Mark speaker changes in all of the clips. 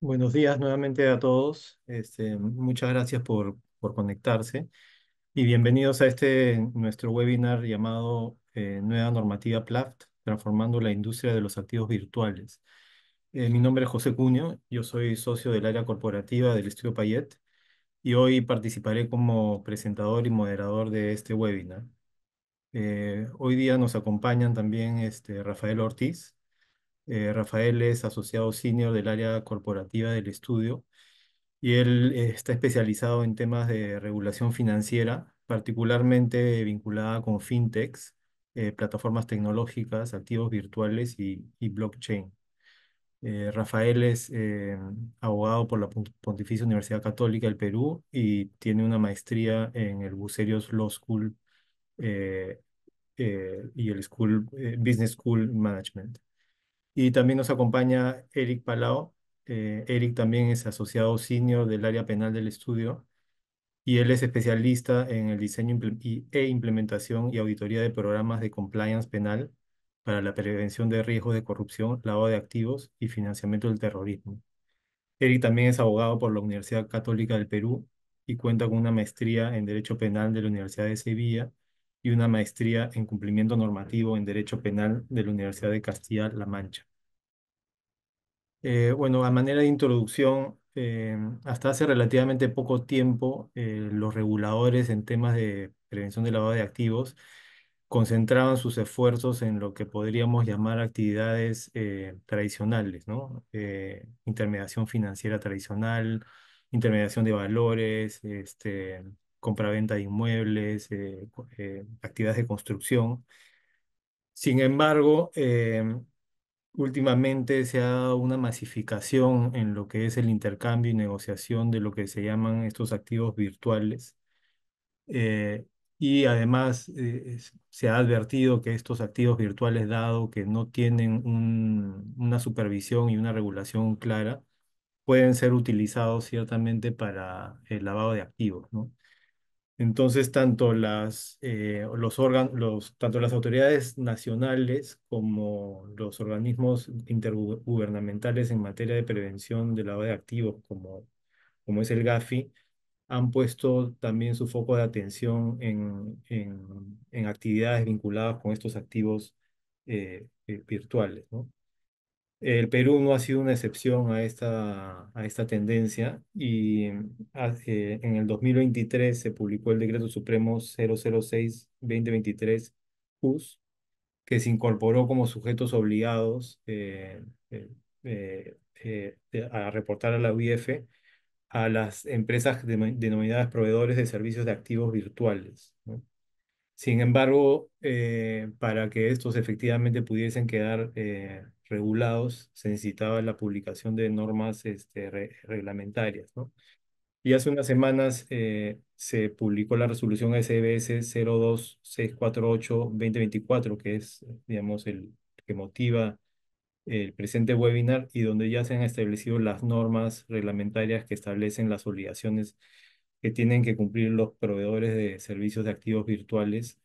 Speaker 1: Buenos días nuevamente a todos. Muchas gracias por conectarse y bienvenidos a este nuestro webinar llamado Nueva Normativa PLAFT, transformando la industria de los activos virtuales. Mi nombre es José Cuño, yo soy socio del área corporativa del Estudio Payet y hoy participaré como presentador y moderador de este webinar. Hoy día nos acompañan también Rafael Ortiz. Rafael es asociado senior del área corporativa del estudio y él está especializado en temas de regulación financiera, particularmente vinculada con fintechs, plataformas tecnológicas, activos virtuales y blockchain. Rafael es abogado por la Pontificia Universidad Católica del Perú y tiene una maestría en el Bucerius Law School eh, y el Business School Management. Y también nos acompaña Eric Palao. Eric también es asociado senior del área penal del estudio y él es especialista en el diseño e implementación y auditoría de programas de compliance penal para la prevención de riesgos de corrupción, lavado de activos y financiamiento del terrorismo. Eric también es abogado por la Universidad Católica del Perú y cuenta con una maestría en Derecho Penal de la Universidad de Sevilla y una maestría en cumplimiento normativo en Derecho Penal de la Universidad de Castilla-La Mancha. Bueno, a manera de introducción, hasta hace relativamente poco tiempo, los reguladores en temas de prevención de lavado de activos concentraban sus esfuerzos en lo que podríamos llamar actividades tradicionales, ¿no? Intermediación financiera tradicional, intermediación de valores, compraventa de inmuebles, actividades de construcción. Sin embargo, últimamente se ha dado una masificación en lo que es el intercambio y negociación de lo que se llaman estos activos virtuales. eh, y además se ha advertido que estos activos virtuales, dado que no tienen una supervisión y una regulación clara, pueden ser utilizados ciertamente para el lavado de activos, ¿no? Entonces, tanto las autoridades nacionales como los organismos intergubernamentales en materia de prevención del lavado de activos, como es el GAFI, han puesto también su foco de atención en actividades vinculadas con estos activos virtuales, ¿no? El Perú no ha sido una excepción a esta tendencia y en el 2023 se publicó el Decreto Supremo 006-2023 JUS, que se incorporó como sujetos obligados eh, a reportar a la UIF a las empresas denominadas proveedores de servicios de activos virtuales, ¿no? Sin embargo, para que estos efectivamente pudiesen quedar regulados, se necesitaba la publicación de normas reglamentarias, ¿no? Y hace unas semanas se publicó la resolución SBS 02648-2024, que es, digamos, el que motiva el presente webinar y donde ya se han establecido las normas reglamentarias que establecen las obligaciones que tienen que cumplir los proveedores de servicios de activos virtuales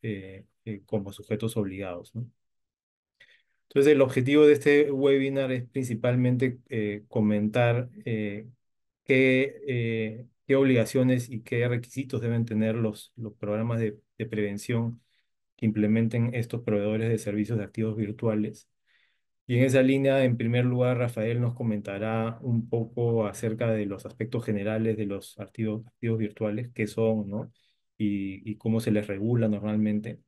Speaker 1: como sujetos obligados, ¿no? Entonces, el objetivo de este webinar es principalmente comentar qué obligaciones y qué requisitos deben tener los programas de prevención que implementen estos proveedores de servicios de activos virtuales. Y en esa línea, en primer lugar, Rafael nos comentará un poco acerca de los aspectos generales de los activos virtuales, qué son, ¿no? Y cómo se les regula normalmente.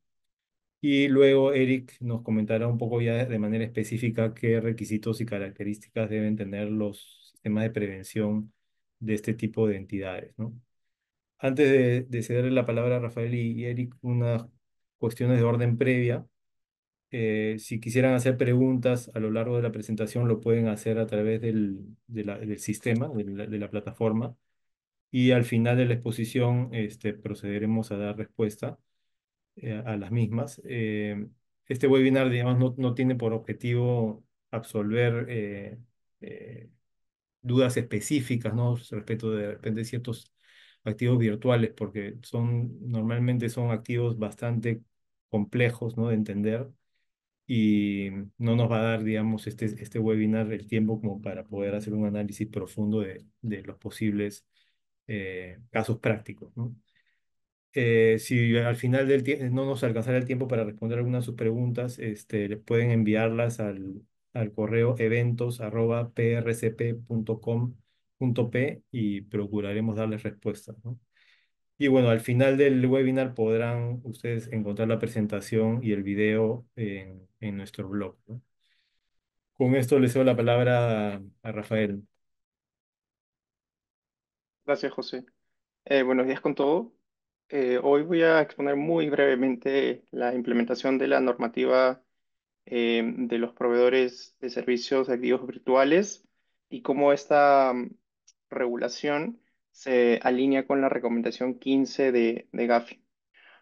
Speaker 1: Y luego Eric nos comentará un poco ya de manera específica qué requisitos y características deben tener los sistemas de prevención de este tipo de entidades, ¿no? Antes de cederle la palabra a Rafael y Eric, unas cuestiones de orden previa. Si quisieran hacer preguntas a lo largo de la presentación, lo pueden hacer a través del sistema, de la plataforma. Y al final de la exposición, procederemos a dar respuesta a las mismas. Este webinar, digamos, no tiene por objetivo absolver eh, dudas específicas, ¿no? Respecto de repente ciertos activos virtuales, porque normalmente son activos bastante complejos, ¿no? De entender y no nos va a dar, digamos, este webinar el tiempo como para poder hacer un análisis profundo de los posibles casos prácticos, ¿no? Si al final del tiempo no nos alcanzara el tiempo para responder algunas de sus preguntas, les pueden enviarlas al correo eventos@prcp.com.p y procuraremos darles respuesta, ¿no? Y bueno, al final del webinar podrán ustedes encontrar la presentación y el video en nuestro blog, ¿no? Con esto les doy la palabra a Rafael.
Speaker 2: Gracias, José. Buenos días con todo. Hoy voy a exponer muy brevemente la implementación de la normativa de los proveedores de servicios de activos virtuales y cómo esta regulación se alinea con la recomendación 15 de Gafi.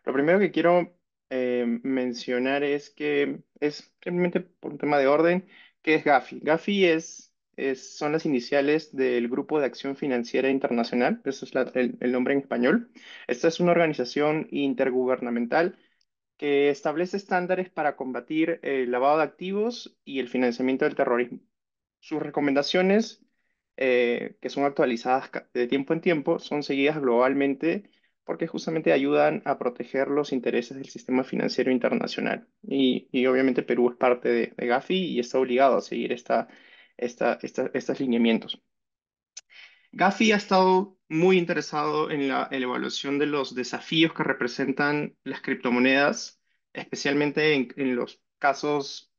Speaker 2: Lo primero que quiero mencionar es que es simplemente por un tema de orden, ¿qué es Gafi? Gafi son las iniciales del Grupo de Acción Financiera Internacional, ese es el nombre en español. Esta es una organización intergubernamental que establece estándares para combatir el lavado de activos y el financiamiento del terrorismo. Sus recomendaciones, que son actualizadas de tiempo en tiempo, son seguidas globalmente porque justamente ayudan a proteger los intereses del sistema financiero internacional. Y obviamente Perú es parte de Gafi y está obligado a seguir estos lineamientos. Gafi ha estado muy interesado en la evaluación de los desafíos que representan las criptomonedas, especialmente en los casos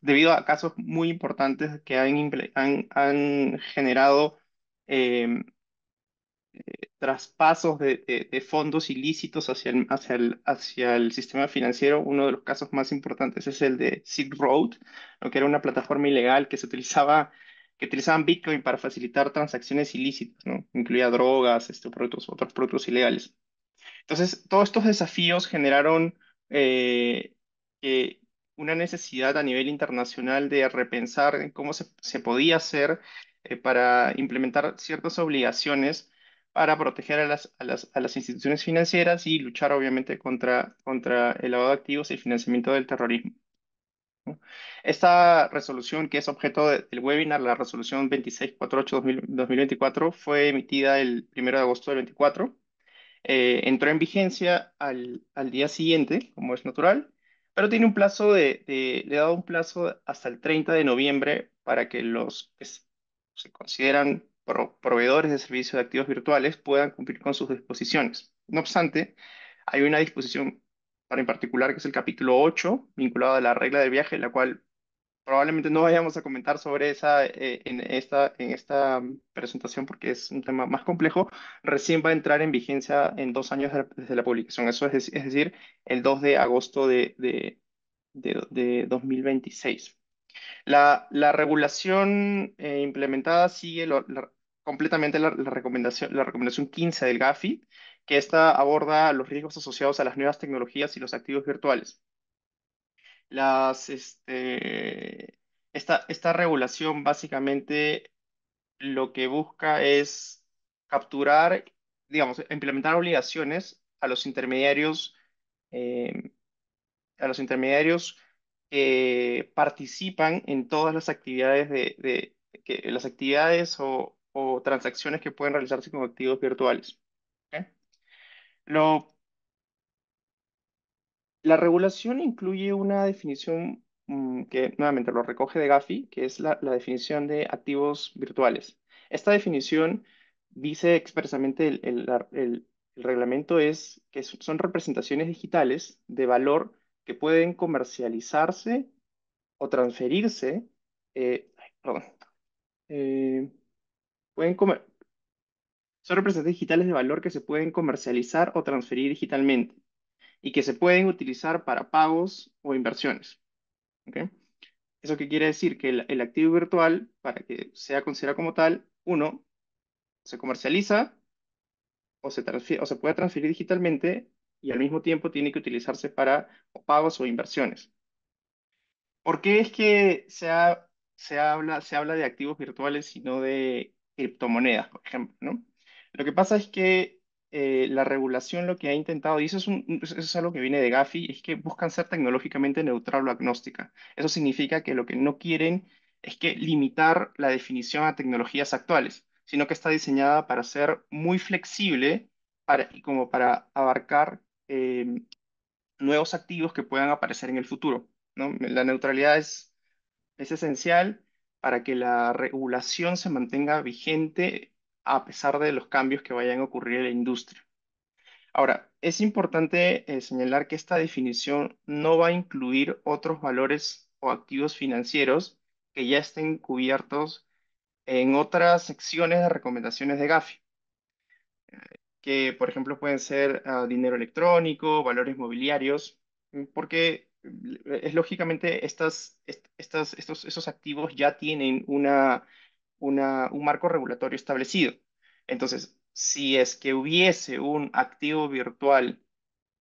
Speaker 2: debido a casos muy importantes que han generado eh, traspasos de fondos ilícitos hacia el sistema financiero. Uno de los casos más importantes es el de Silk Road, ¿no? Que era una plataforma ilegal que utilizaban Bitcoin para facilitar transacciones ilícitas, ¿no? Incluía drogas, otros productos ilegales. Entonces, todos estos desafíos generaron eh, que una necesidad a nivel internacional de repensar en cómo se podía hacer para implementar ciertas obligaciones para proteger a las instituciones financieras y luchar obviamente contra el lavado de activos y el financiamiento del terrorismo, ¿no? Esta resolución, que es objeto del webinar, la resolución 2648-2024, fue emitida el 1 de agosto del 24. Entró en vigencia al día siguiente, como es natural, pero tiene un plazo le he dado un plazo hasta el 30 de noviembre para que los que se consideran proveedores de servicios de activos virtuales puedan cumplir con sus disposiciones. No obstante, hay una disposición en particular que es el capítulo 8, vinculado a la regla del viaje, la cual probablemente no vayamos a comentar sobre esa en esta presentación porque es un tema más complejo. Recién va a entrar en vigencia en 2 años desde la publicación. Eso es decir, el 2 de agosto de 2026. La regulación implementada sigue completamente la recomendación 15 del Gafi, que esta aborda los riesgos asociados a las nuevas tecnologías y los activos virtuales. Las, esta regulación básicamente lo que busca es capturar, digamos, implementar obligaciones eh, a los intermediarios que participan en todas las actividades las actividades o transacciones que pueden realizarse con activos virtuales. ¿Ok? Lo La regulación incluye una definición que nuevamente lo recoge de Gafi, que es la definición de activos virtuales. Esta definición dice expresamente, el reglamento es que son representaciones digitales de valor que pueden comercializarse o transferirse, ay, perdón, eh, pueden comer- son representaciones digitales de valor que se pueden comercializar o transferir digitalmente y que se pueden utilizar para pagos o inversiones. ¿Ok? ¿Eso qué quiere decir? Que el activo virtual, para que sea considerado como tal, uno, se comercializa o se puede transferir digitalmente y al mismo tiempo tiene que utilizarse para pagos o inversiones. ¿Por qué es que se habla de activos virtuales y no de criptomonedas, por ejemplo, ¿no? Lo que pasa es que la regulación lo que ha intentado, y eso es algo que viene de Gafi, es que buscan ser tecnológicamente neutral o agnóstica. Eso significa que lo que no quieren es que limitar la definición a tecnologías actuales, sino que está diseñada para ser muy flexible y como para abarcar nuevos activos que puedan aparecer en el futuro, ¿no? La neutralidad es esencial para que la regulación se mantenga vigente a pesar de los cambios que vayan a ocurrir en la industria. Ahora, es importante señalar que esta definición no va a incluir otros valores o activos financieros que ya estén cubiertos en otras secciones de recomendaciones de Gafi, que por ejemplo pueden ser dinero electrónico, valores mobiliarios, porque es lógicamente esos activos ya tienen un marco regulatorio establecido. Entonces, si es que hubiese un activo virtual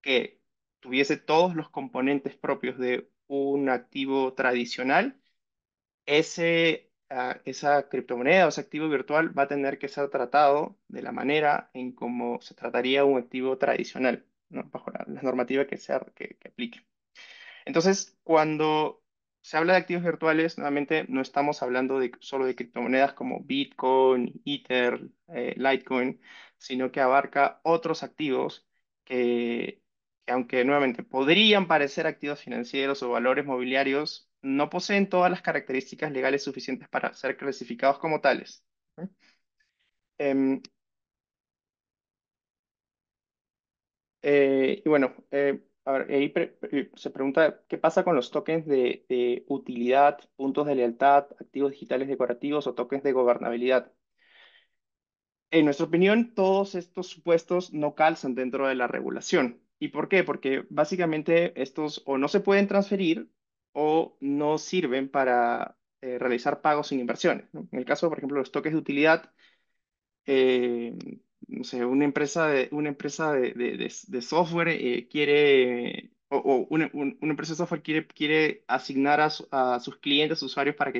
Speaker 2: que tuviese todos los componentes propios de un activo tradicional, esa criptomoneda o ese activo virtual va a tener que ser tratado de la manera en como se trataría un activo tradicional, ¿no? Bajo la normativa que aplique. Entonces, cuando se habla de activos virtuales, nuevamente no estamos hablando solo de criptomonedas como Bitcoin, Ether, Litecoin, sino que abarca otros activos que aunque nuevamente podrían parecer activos financieros o valores mobiliarios, no poseen todas las características legales suficientes para ser clasificados como tales. ¿Ok? Em, y bueno, a ver, ahí se pregunta qué pasa con los tokens de utilidad, puntos de lealtad, activos digitales decorativos o tokens de gobernabilidad. En nuestra opinión, todos estos supuestos no calzan dentro de la regulación. ¿Y por qué? Porque básicamente estos o no se pueden transferir o no sirven para realizar pagos sin inversiones, ¿no? En el caso, por ejemplo, los tokens de utilidad, eh, no sé, una empresa de software quiere, o una empresa de software quiere asignar a sus clientes, usuarios, para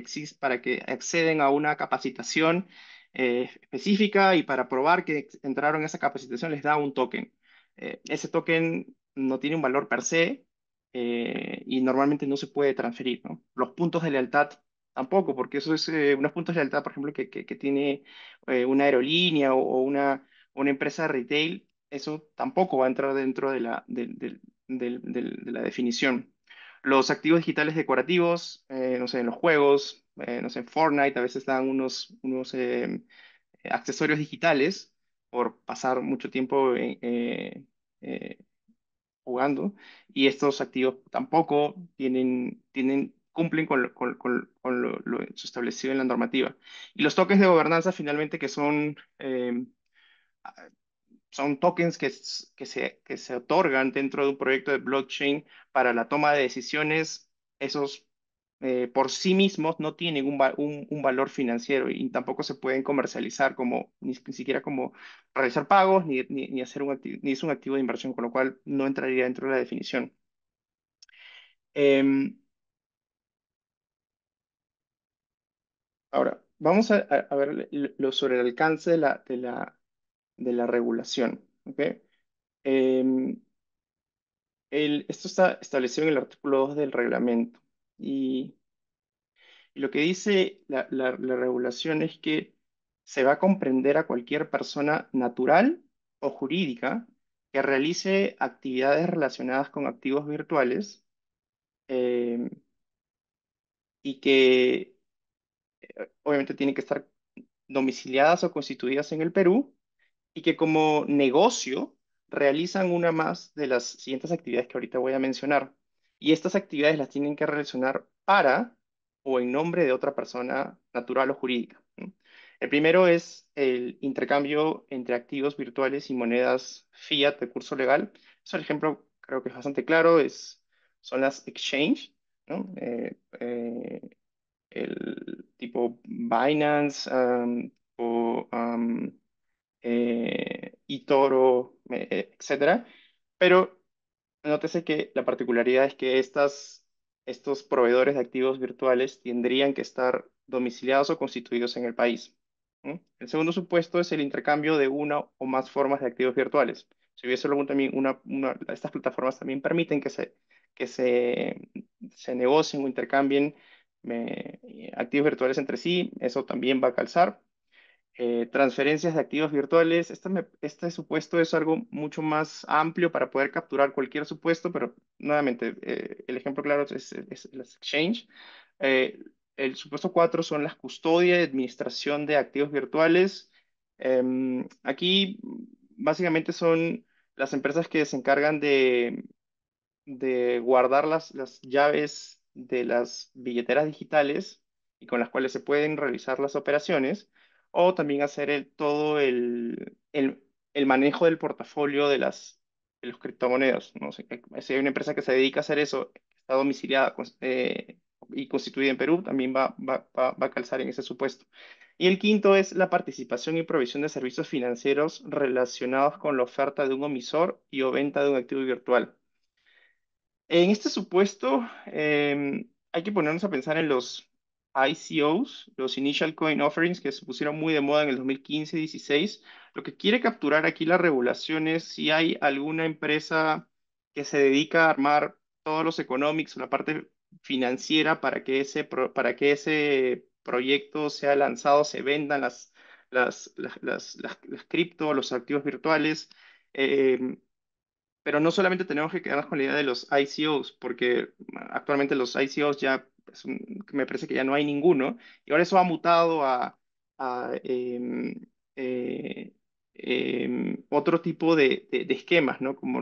Speaker 2: que acceden a una capacitación específica y para probar que entraron a esa capacitación les da un token. Ese token no tiene un valor per se y normalmente no se puede transferir, ¿no? Los puntos de lealtad tampoco, porque eso es unos puntos de lealtad, por ejemplo, que tiene una aerolínea o una empresa de retail, eso tampoco va a entrar dentro de la definición. Los activos digitales decorativos, no sé, en los juegos, no sé, en Fortnite a veces dan unos accesorios digitales por pasar mucho tiempo eh, jugando, y estos activos tampoco cumplen con su establecido en la normativa. Y los tokens de gobernanza finalmente que son tokens que se otorgan dentro de un proyecto de blockchain para la toma de decisiones. Esos por sí mismos no tienen un valor financiero y tampoco se pueden comercializar ni siquiera como realizar pagos ni hacer ni es un activo de inversión, con lo cual no entraría dentro de la definición. Em, Ahora, vamos a ver sobre el alcance de la regulación. ¿Ok? Em, Esto está establecido en el artículo 2 del reglamento. Y lo que dice la regulación es que se va a comprender a cualquier persona natural o jurídica que realice actividades relacionadas con activos virtuales eh, y que obviamente tienen que estar domiciliadas o constituidas en el Perú y que como negocio realizan una más de las siguientes actividades que ahorita voy a mencionar. Y estas actividades las tienen que relacionar para o en nombre de otra persona natural o jurídica, ¿no? El primero es el intercambio entre activos virtuales y monedas fiat de curso legal. Eso, el ejemplo creo que es bastante claro, son las exchange, ¿no? El tipo Binance o eToro, etcétera. Pero nótese que la particularidad es que estos proveedores de activos virtuales tendrían que estar domiciliados o constituidos en el país. ¿Mm? El segundo supuesto es el intercambio de una o más formas de activos virtuales. Si hubiese luego también estas plataformas también permiten que se negocien o intercambien activos virtuales entre sí, eso también va a calzar. Transferencias de activos virtuales. Este supuesto es algo mucho más amplio para poder capturar cualquier supuesto, pero nuevamente, el ejemplo claro es el exchange. Eh, el supuesto 4 son las custodia y administración de activos virtuales. Aquí básicamente son las empresas que se encargan de guardar las llaves de las billeteras digitales y con las cuales se pueden realizar las operaciones, o también hacer el manejo del portafolio de los criptomonedas, ¿no? Si hay una empresa que se dedica a hacer eso, que está domiciliada y constituida en Perú, también va a calzar en ese supuesto. Y el quinto es la participación y provisión de servicios financieros relacionados con la oferta de un emisor y o venta de un activo virtual. En este supuesto, hay que ponernos a pensar en los ICOs, los Initial Coin Offerings, que se pusieron muy de moda en el 2015 y 16. Lo que quiere capturar aquí la regulación es si hay alguna empresa que se dedica a armar todos los economics, la parte financiera para que ese proyecto sea lanzado, se vendan las cripto, los activos virtuales. Em, pero no solamente tenemos que quedarnos con la idea de los ICOs, porque actualmente los ICOs me parece que ya no hay ninguno, y ahora eso ha mutado a, eh, otro tipo de esquemas, ¿no? Como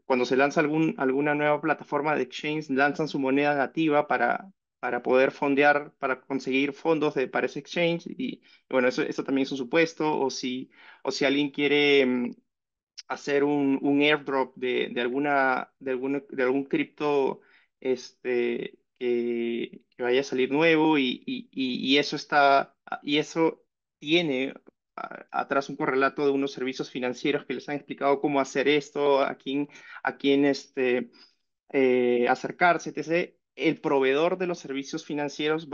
Speaker 2: cuando se lanza alguna nueva plataforma de exchange, lanzan su moneda nativa para poder fondear, para conseguir fondos para ese exchange, y bueno, eso también es un supuesto, o si alguien quiere hacer un airdrop de algún cripto que vaya a salir nuevo y eso tiene atrás un correlato de unos servicios financieros que les han explicado cómo hacer esto, a quién acercarse, etc. El proveedor de los servicios financieros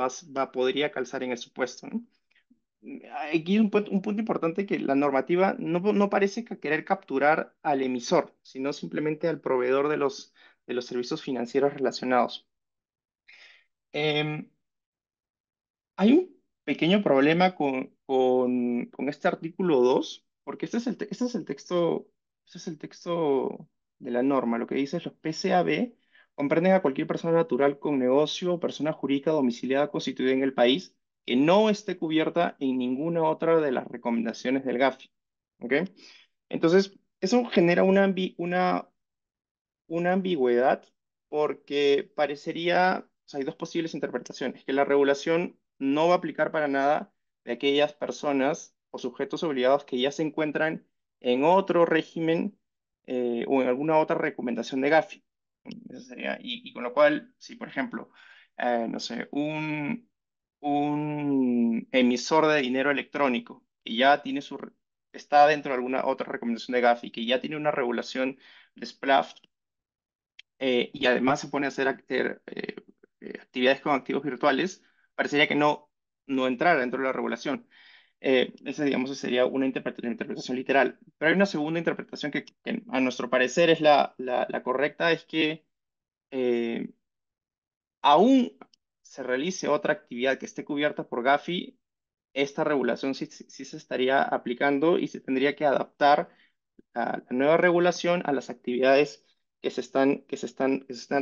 Speaker 2: podría calzar en el supuesto, ¿no? Aquí un punto importante que la normativa no parece querer capturar al emisor, sino simplemente al proveedor de los servicios financieros relacionados. Em, Hay un pequeño problema con este artículo 2, porque este es el texto de la norma. Lo que dice es los PCAB comprenden a cualquier persona natural con negocio o persona jurídica domiciliada constituida en el país que no esté cubierta en ninguna otra de las recomendaciones del GAFI. ¿Ok? Entonces, eso genera una ambigüedad porque parecería, o sea, hay dos posibles interpretaciones, que la regulación no va a aplicar para nada de aquellas personas o sujetos obligados que ya se encuentran en otro régimen o en alguna otra recomendación de GAFI. Eso sería, y con lo cual, si por ejemplo, no sé, un emisor de dinero electrónico que ya está dentro de alguna otra recomendación de GAFI, que ya tiene una regulación de SPLAFT, y además se pone a hacer actividades con activos virtuales, parecería que no entrara dentro de la regulación. Esa, digamos, sería una interpretación literal. Pero hay una segunda interpretación que a nuestro parecer es la correcta, es que eh, aún se realice otra actividad que esté cubierta por GAFI, esta regulación sí se estaría aplicando y se tendría que adaptar la nueva regulación a las actividades que se están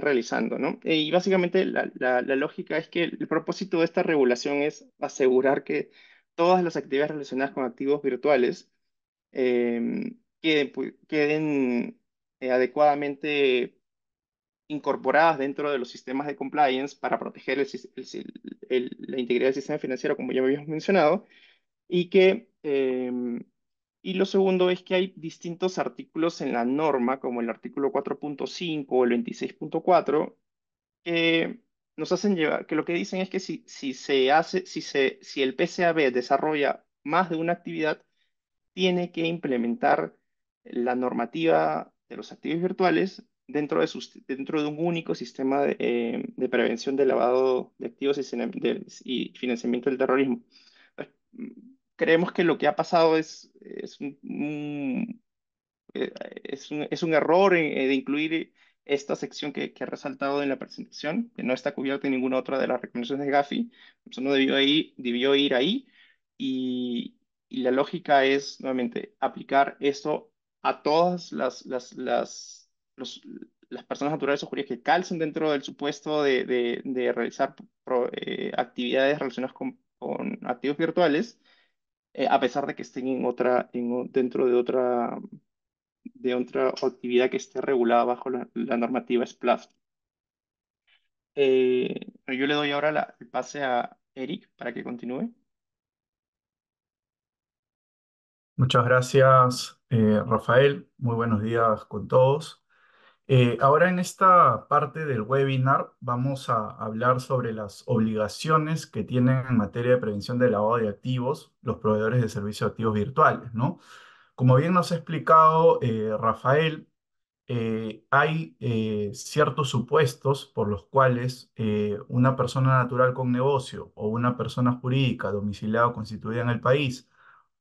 Speaker 2: realizando, ¿no? Y básicamente la lógica es que el propósito de esta regulación es asegurar que todas las actividades relacionadas con activos virtuales queden adecuadamente incorporadas dentro de los sistemas de compliance para proteger la integridad del sistema financiero, como ya habíamos mencionado, y lo segundo es que hay distintos artículos en la norma, como el artículo 4.5 o el 26.4, que nos hacen llevar, que lo que dicen es que si el PCAB desarrolla más de una actividad, tiene que implementar la normativa de los activos virtuales dentro de un único sistema de prevención de lavado de activos y financiamiento del terrorismo. creemos que lo que ha pasado es es un error de incluir esta sección que he resaltado en la presentación, que no está cubierta en ninguna otra de las recomendaciones de Gafi. Eso no debió ir ahí. Y, y la lógica es, nuevamente, aplicar eso a todas las personas naturales o jurídicas que calcen dentro del supuesto de realizar actividades relacionadas con activos virtuales, a pesar de que estén dentro de otra actividad que esté regulada bajo la normativa SPLAFT. Yo le doy ahora el pase a Eric para que continúe.
Speaker 3: Muchas gracias, Rafael. Muy buenos días con todos. Ahora en esta parte del webinar vamos a hablar sobre las obligaciones que tienen en materia de prevención de lavado de activos los proveedores de servicios de activos virtuales, ¿no? Como bien nos ha explicado Rafael, hay ciertos supuestos por los cuales una persona natural con negocio o una persona jurídica domiciliada o constituida en el país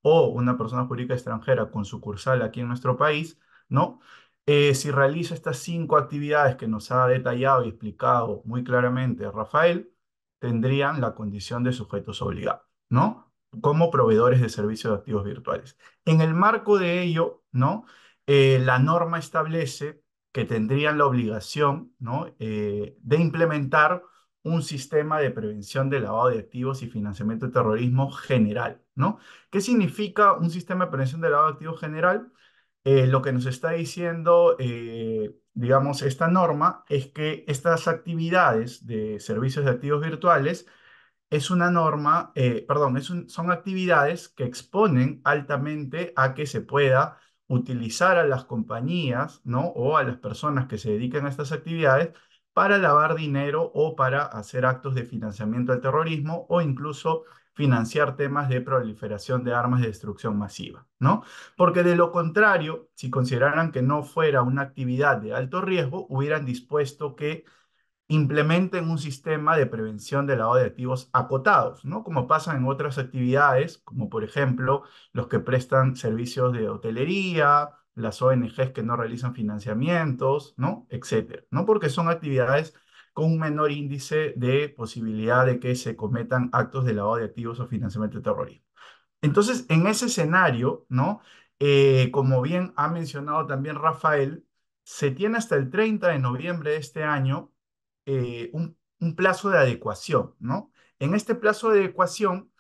Speaker 3: o una persona jurídica extranjera con sucursal aquí en nuestro país, ¿no? Si realiza estas 5 actividades que nos ha detallado y explicado muy claramente Rafael, tendrían la condición de sujetos obligados, ¿no? Como proveedores de servicios de activos virtuales. En el marco de ello, ¿no? La norma establece que tendrían la obligación, ¿no? De implementar un sistema de prevención de lavado de activos y financiamiento de terrorismo general, ¿no? ¿Qué significa un sistema de prevención de lavado de activos general? Lo que nos está diciendo, digamos, esta norma es que estas actividades de servicios de activos virtuales es una norma, perdón, son actividades que exponen altamente a que se pueda utilizar a las compañías, ¿no? O a las personas que se dedican a estas actividades para lavar dinero o para hacer actos de financiamiento al terrorismo o incluso financiar temas de proliferación de armas de destrucción masiva, ¿no? Porque de lo contrario, si consideraran que no fuera una actividad de alto riesgo, hubieran dispuesto que implementen un sistema de prevención de lavado de activos acotados, ¿no? Como pasa en otras actividades, como por ejemplo los que prestan servicios de hotelería, las ONGs que no realizan financiamientos, ¿no? Etcétera, ¿no? Porque son actividades con un menor índice de posibilidad de que se cometan actos de lavado de activos o financiamiento de terrorismo. Entonces, en ese escenario, ¿no? Como bien ha mencionado también Rafael, se tiene hasta el 30 de noviembre de este año un plazo de adecuación, ¿no? En este plazo de adecuación,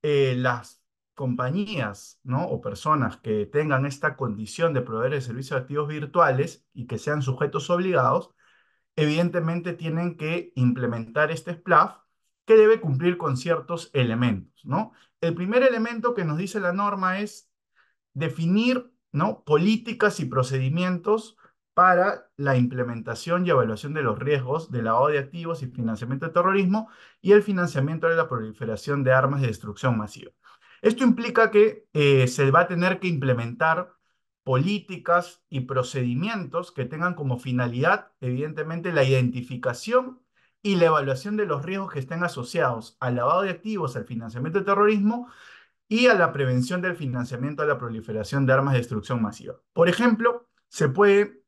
Speaker 3: las compañías, ¿no? O personas que tengan esta condición de proveer de servicios de activos virtuales y que sean sujetos obligados, evidentemente tienen que implementar este SPLAF que debe cumplir con ciertos elementos, ¿no? El primer elemento que nos dice la norma es definir, ¿no? Políticas y procedimientos para la implementación y evaluación de los riesgos de lavado de activos y financiamiento de terrorismo y el financiamiento de la proliferación de armas de destrucción masiva. Esto implica que se va a tener que implementar políticas y procedimientos que tengan como finalidad, evidentemente, la identificación y la evaluación de los riesgos que estén asociados al lavado de activos, al financiamiento de terrorismo y a la prevención del financiamiento de la proliferación de armas de destrucción masiva. Por ejemplo, se puede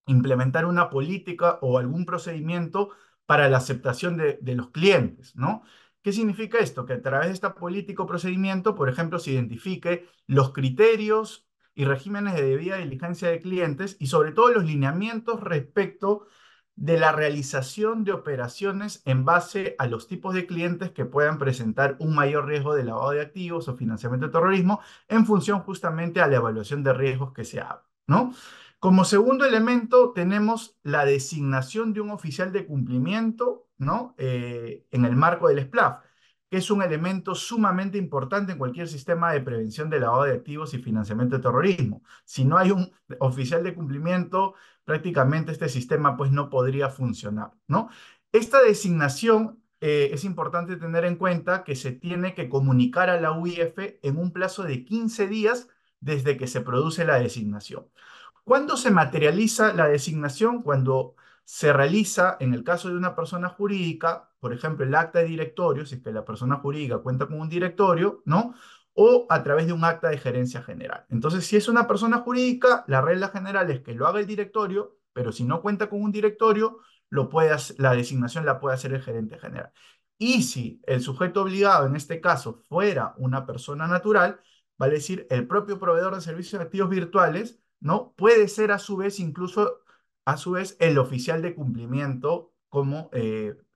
Speaker 3: implementar una política o algún procedimiento para la aceptación de los clientes, ¿no? ¿Qué significa esto? Que a través de esta política o procedimiento, por ejemplo, se identifique los criterios y regímenes de debida diligencia de clientes y sobre todo los lineamientos respecto de la realización de operaciones en base a los tipos de clientes que puedan presentar un mayor riesgo de lavado de activos o financiamiento de terrorismo en función justamente a la evaluación de riesgos que se haga, ¿no? Como segundo elemento tenemos la designación de un oficial de cumplimiento, ¿no? En el marco del SPLAF, que es un elemento sumamente importante en cualquier sistema de prevención de lavado de activos y financiamiento de terrorismo. Si no hay un oficial de cumplimiento, prácticamente este sistema pues no podría funcionar, ¿no? Esta designación es importante tener en cuenta que se tiene que comunicar a la UIF en un plazo de 15 días desde que se produce la designación. ¿Cuándo se materializa la designación? Cuando se realiza en el caso de una persona jurídica, por ejemplo, el acta de directorio, si es que la persona jurídica cuenta con un directorio, ¿no? O a través de un acta de gerencia general. Entonces, si es una persona jurídica, la regla general es que lo haga el directorio, pero si no cuenta con un directorio, la designación la puede hacer el gerente general. Y si el sujeto obligado, en este caso, fuera una persona natural, vale decir, el propio proveedor de servicios de activos virtuales, ¿no? Puede ser a su vez incluso, a su vez, el oficial de cumplimiento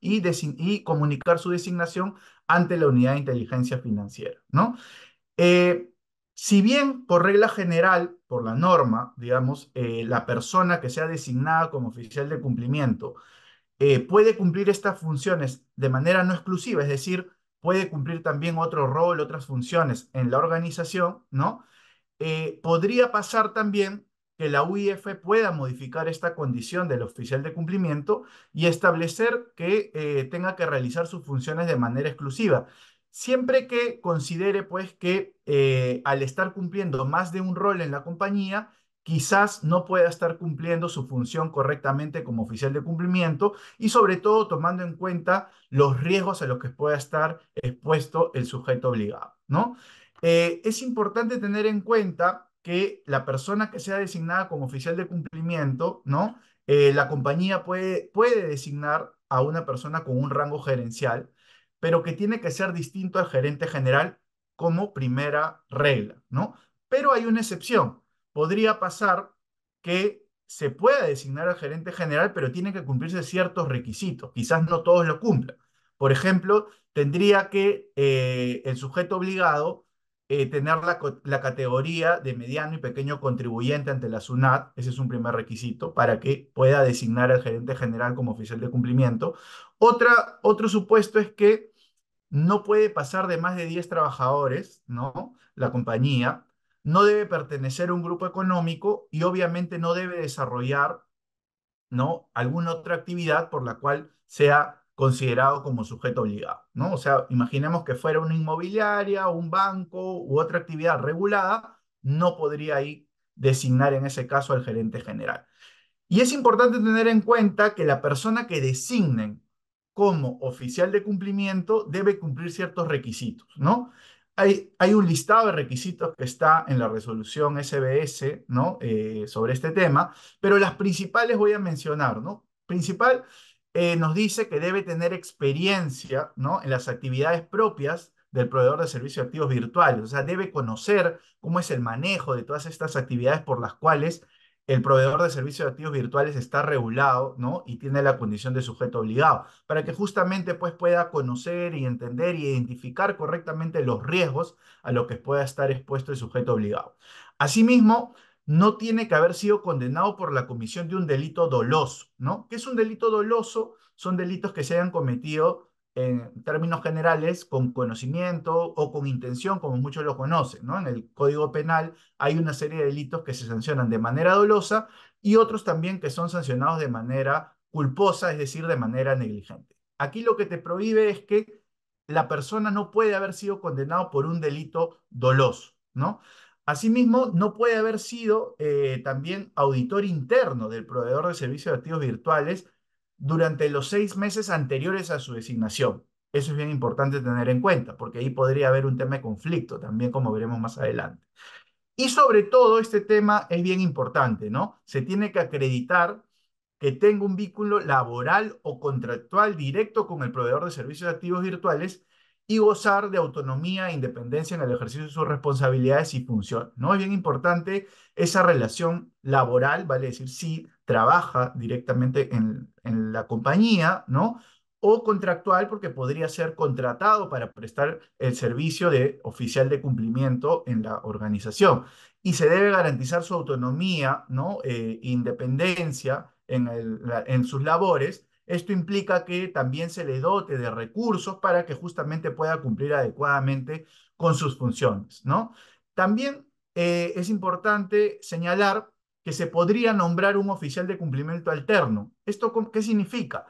Speaker 3: y comunicar su designación ante la unidad de inteligencia financiera, ¿no? Eh, si bien por regla general, por la norma, digamos, la persona que sea designada como oficial de cumplimiento puede cumplir estas funciones de manera no exclusiva, es decir, puede cumplir también otro rol, otras funciones en la organización, ¿no? Podría pasar también que la UIF pueda modificar esta condición del oficial de cumplimiento y establecer que tenga que realizar sus funciones de manera exclusiva, siempre que considere pues que al estar cumpliendo más de un rol en la compañía, quizás no pueda estar cumpliendo su función correctamente como oficial de cumplimiento y sobre todo tomando en cuenta los riesgos a los que pueda estar expuesto el sujeto obligado, ¿no? Es importante tener en cuenta que la persona que sea designada como oficial de cumplimiento, ¿no? La compañía puede designar a una persona con un rango gerencial, pero que tiene que ser distinto al gerente general como primera regla, ¿no? Pero hay una excepción. Podría pasar que se pueda designar al gerente general, pero tienen que cumplirse ciertos requisitos. Quizás no todos lo cumplan. Por ejemplo, tendría que el sujeto obligado tener la categoría de mediano y pequeño contribuyente ante la SUNAT, ese es un primer requisito, para que pueda designar al gerente general como oficial de cumplimiento. Otro supuesto es que no puede pasar de más de 10 trabajadores, ¿no? La compañía no debe pertenecer a un grupo económico y obviamente no debe desarrollar, ¿no? Alguna otra actividad por la cual sea considerado como sujeto obligado, ¿no? O sea, imaginemos que fuera una inmobiliaria, un banco u otra actividad regulada, no podría ahí designar en ese caso al gerente general. Y es importante tener en cuenta que la persona que designen como oficial de cumplimiento debe cumplir ciertos requisitos, ¿no? Hay un listado de requisitos que está en la resolución SBS, ¿no? Sobre este tema, pero las principales voy a mencionar, ¿no? Principal, nos dice que debe tener experiencia, ¿no? En las actividades propias del proveedor de servicios de activos virtuales, o sea, debe conocer cómo es el manejo de todas estas actividades por las cuales el proveedor de servicios de activos virtuales está regulado, ¿no? Y tiene la condición de sujeto obligado, para que justamente pues, pueda conocer y entender y identificar correctamente los riesgos a los que pueda estar expuesto el sujeto obligado. Asimismo, no tiene que haber sido condenado por la comisión de un delito doloso, ¿no? ¿Qué es un delito doloso? Son delitos que se hayan cometido en términos generales con conocimiento o con intención, como muchos lo conocen, ¿no? En el Código Penal hay una serie de delitos que se sancionan de manera dolosa y otros también que son sancionados de manera culposa, es decir, de manera negligente. Aquí lo que te prohíbe es que la persona no puede haber sido condenado por un delito doloso, ¿no? Asimismo, no puede haber sido también auditor interno del proveedor de servicios de activos virtuales durante los 6 meses anteriores a su designación. Eso es bien importante tener en cuenta, porque ahí podría haber un tema de conflicto, también como veremos más adelante. Y sobre todo este tema es bien importante, ¿no? Se tiene que acreditar que tenga un vínculo laboral o contractual directo con el proveedor de servicios de activos virtuales y gozar de autonomía e independencia en el ejercicio de sus responsabilidades y funciones, ¿no? Es bien importante esa relación laboral, vale decir, si trabaja directamente en la compañía, ¿no? O contractual porque podría ser contratado para prestar el servicio de oficial de cumplimiento en la organización. Y se debe garantizar su autonomía, ¿no? Independencia en sus labores. Esto implica que también se le dote de recursos para que justamente pueda cumplir adecuadamente con sus funciones, ¿no? También es importante señalar que se podría nombrar un oficial de cumplimiento alterno. ¿Esto qué significa?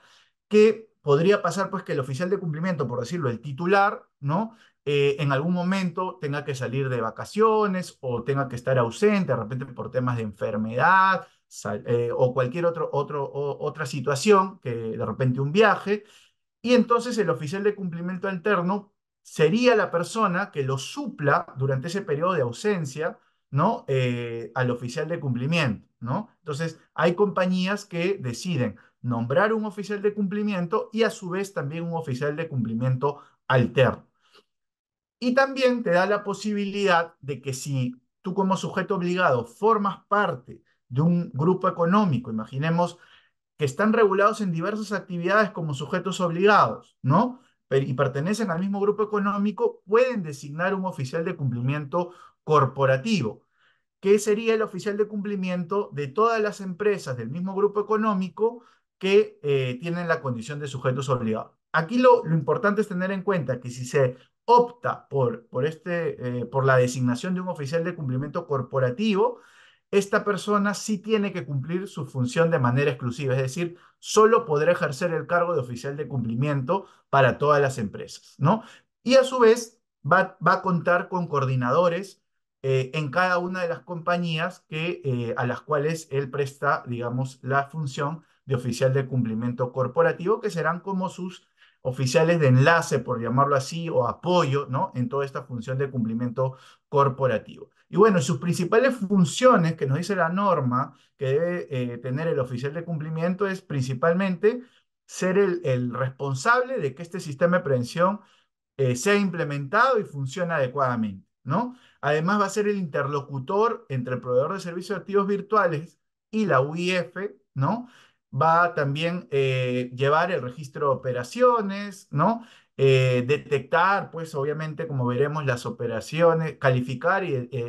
Speaker 3: Que podría pasar pues que el oficial de cumplimiento, por decirlo, el titular, ¿no? En algún momento tenga que salir de vacaciones o tenga que estar ausente, de repente por temas de enfermedad, o cualquier otra situación, que de repente un viaje, y entonces el oficial de cumplimiento alterno sería la persona que lo supla durante ese periodo de ausencia, ¿no? Al oficial de cumplimiento, ¿no? Entonces, hay compañías que deciden nombrar un oficial de cumplimiento y a su vez también un oficial de cumplimiento alterno. Y también te da la posibilidad de que si tú como sujeto obligado formas parte de un grupo económico, imaginemos que están regulados en diversas actividades como sujetos obligados, ¿no? Y pertenecen al mismo grupo económico, pueden designar un oficial de cumplimiento corporativo, que sería el oficial de cumplimiento de todas las empresas del mismo grupo económico que tienen la condición de sujetos obligados. Aquí lo importante es tener en cuenta que si se opta por la designación de un oficial de cumplimiento corporativo, esta persona sí tiene que cumplir su función de manera exclusiva, es decir, solo podrá ejercer el cargo de oficial de cumplimiento para todas las empresas, ¿no? Y a su vez va a contar con coordinadores en cada una de las compañías a las cuales él presta, digamos, la función de oficial de cumplimiento corporativo, que serán como sus oficiales de enlace, por llamarlo así, o apoyo, ¿no? En toda esta función de cumplimiento corporativo. Y bueno, sus principales funciones que nos dice la norma que debe tener el oficial de cumplimiento es principalmente ser el responsable de que este sistema de prevención sea implementado y funcione adecuadamente, ¿no? Además va a ser el interlocutor entre el proveedor de servicios de activos virtuales y la UIF, ¿no? Va a también llevar el registro de operaciones, ¿no? Detectar, pues obviamente, como veremos, las operaciones, calificar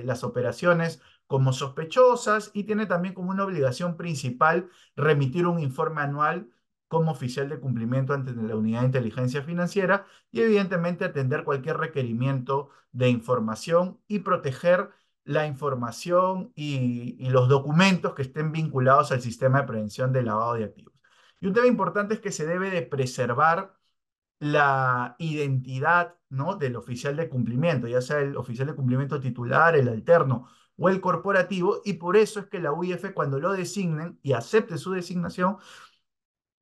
Speaker 3: las operaciones como sospechosas y tiene también como una obligación principal remitir un informe anual como oficial de cumplimiento ante la Unidad de Inteligencia Financiera y evidentemente atender cualquier requerimiento de información y proteger la información y los documentos que estén vinculados al sistema de prevención de lavado de activos. Y un tema importante es que se debe de preservar la identidad, ¿no? Del oficial de cumplimiento, ya sea el oficial de cumplimiento titular, el alterno o el corporativo, y por eso es que la UIF cuando lo designen y acepte su designación,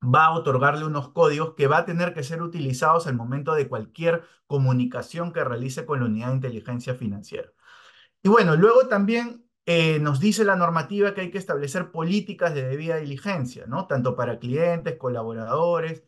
Speaker 3: va a otorgarle unos códigos que va a tener que ser utilizados al momento de cualquier comunicación que realice con la unidad de inteligencia financiera. Y bueno, luego también nos dice la normativa que hay que establecer políticas de debida diligencia, ¿no? Tanto para clientes, colaboradores,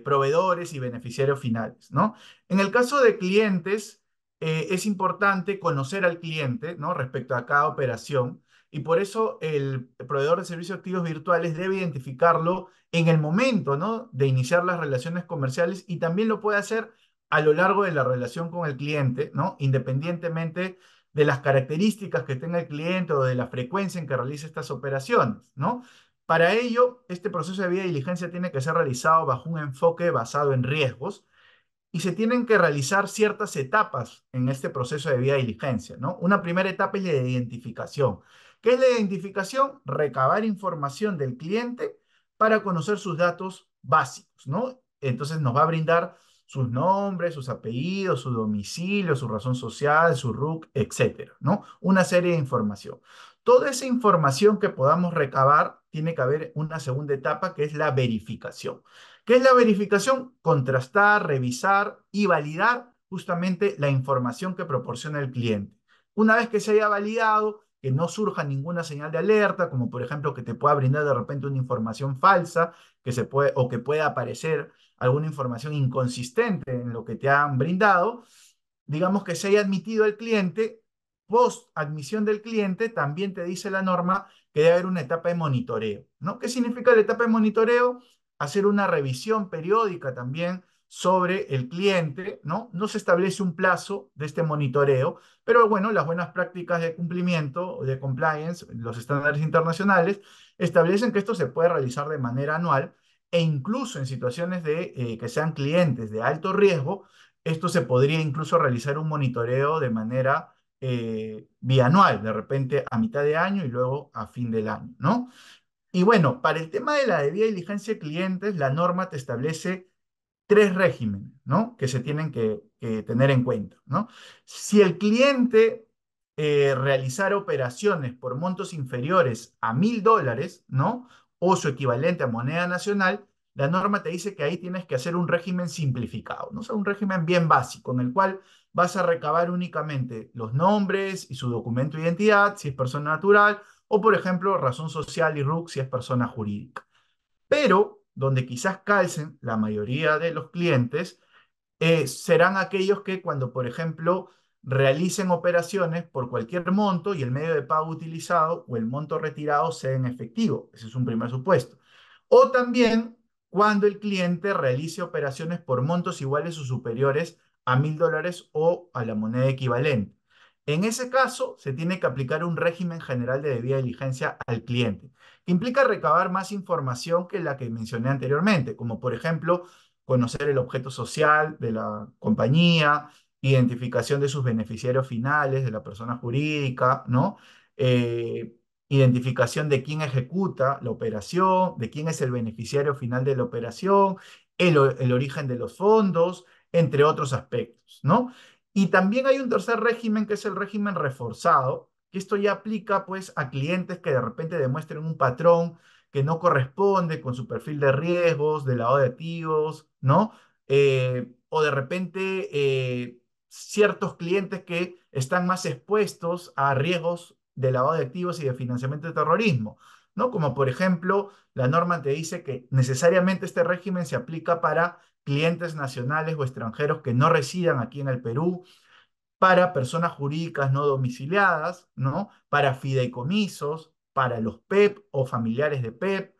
Speaker 3: proveedores y beneficiarios finales, ¿no? En el caso de clientes, es importante conocer al cliente, ¿no? Respecto a cada operación. Y por eso el proveedor de servicios activos virtuales debe identificarlo en el momento, ¿no? De iniciar las relaciones comerciales y también lo puede hacer a lo largo de la relación con el cliente, ¿no? Independientemente de las características que tenga el cliente o de la frecuencia en que realice estas operaciones, ¿no? Para ello, este proceso de debida diligencia tiene que ser realizado bajo un enfoque basado en riesgos y se tienen que realizar ciertas etapas en este proceso de debida diligencia, ¿no? Una primera etapa es la de identificación. ¿Qué es la identificación? Recabar información del cliente para conocer sus datos básicos, ¿no? Entonces nos va a brindar sus nombres, sus apellidos, su domicilio, su razón social, su RUC, etcétera, ¿no? Una serie de información. Toda esa información que podamos recabar, tiene que haber una segunda etapa que es la verificación. ¿Qué es la verificación? Contrastar, revisar y validar justamente la información que proporciona el cliente. Una vez que se haya validado, que no surja ninguna señal de alerta, como por ejemplo que te pueda brindar de repente una información falsa, o que pueda aparecer alguna información inconsistente en lo que te han brindado, digamos que se haya admitido el cliente, post admisión del cliente, también te dice la norma que debe haber una etapa de monitoreo, ¿no? ¿Qué significa la etapa de monitoreo? Hacer una revisión periódica también sobre el cliente, ¿no? No se establece un plazo de este monitoreo, pero bueno, las buenas prácticas de cumplimiento, de compliance, los estándares internacionales, establecen que esto se puede realizar de manera anual e incluso en situaciones que sean clientes de alto riesgo, esto se podría incluso realizar un monitoreo de manera bianual, de repente a mitad de año y luego a fin del año, ¿no? Y bueno, para el tema de la debida diligencia de clientes, la norma te establece tres regímenes, ¿no? Que se tienen que tener en cuenta, ¿no? Si el cliente realizar operaciones por montos inferiores a $1.000, ¿no? O su equivalente a moneda nacional, la norma te dice que ahí tienes que hacer un régimen simplificado, ¿no? O sea, un régimen bien básico, en el cual vas a recabar únicamente los nombres y su documento de identidad, si es persona natural, o por ejemplo, razón social y RUC, si es persona jurídica. Pero donde quizás calcen la mayoría de los clientes serán aquellos que cuando, por ejemplo, realicen operaciones por cualquier monto y el medio de pago utilizado o el monto retirado sea en efectivo. Ese es un primer supuesto. O también cuando el cliente realice operaciones por montos iguales o superiores a $1.000 o a la moneda equivalente. En ese caso, se tiene que aplicar un régimen general de debida diligencia al cliente, que implica recabar más información que la que mencioné anteriormente, como por ejemplo conocer el objeto social de la compañía, identificación de sus beneficiarios finales, de la persona jurídica, ¿no? Eh, Identificación de quién ejecuta la operación, de quién es el beneficiario final de la operación, el origen de los fondos, entre otros aspectos, ¿no? Y también hay un tercer régimen que es el régimen reforzado, que esto ya aplica pues a clientes que de repente demuestren un patrón que no corresponde con su perfil de riesgos, de lavado de activos, ¿no? O de repente ciertos clientes que están más expuestos a riesgos de lavado de activos y de financiamiento de terrorismo, ¿no? Como por ejemplo, la norma te dice que necesariamente este régimen se aplica para clientes nacionales o extranjeros que no residan aquí en el Perú, para personas jurídicas no domiciliadas, ¿no? Para fideicomisos, para los PEP o familiares de PEP,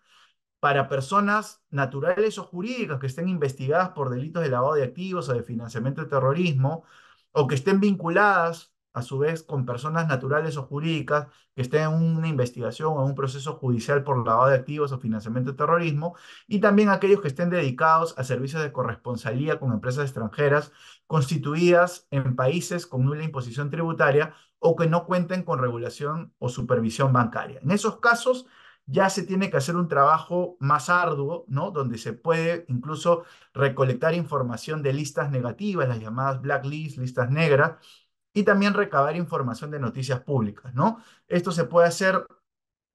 Speaker 3: para personas naturales o jurídicas que estén investigadas por delitos de lavado de activos o de financiamiento de terrorismo, o que estén vinculadas a su vez con personas naturales o jurídicas que estén en una investigación o en un proceso judicial por lavado de activos o financiamiento de terrorismo, y también aquellos que estén dedicados a servicios de corresponsalía con empresas extranjeras constituidas en países con nula imposición tributaria o que no cuenten con regulación o supervisión bancaria. En esos casos, ya se tiene que hacer un trabajo más arduo, ¿no? Donde se puede incluso recolectar información de listas negativas, las llamadas blacklist, listas negras, y también recabar información de noticias públicas, ¿no? Esto se puede hacer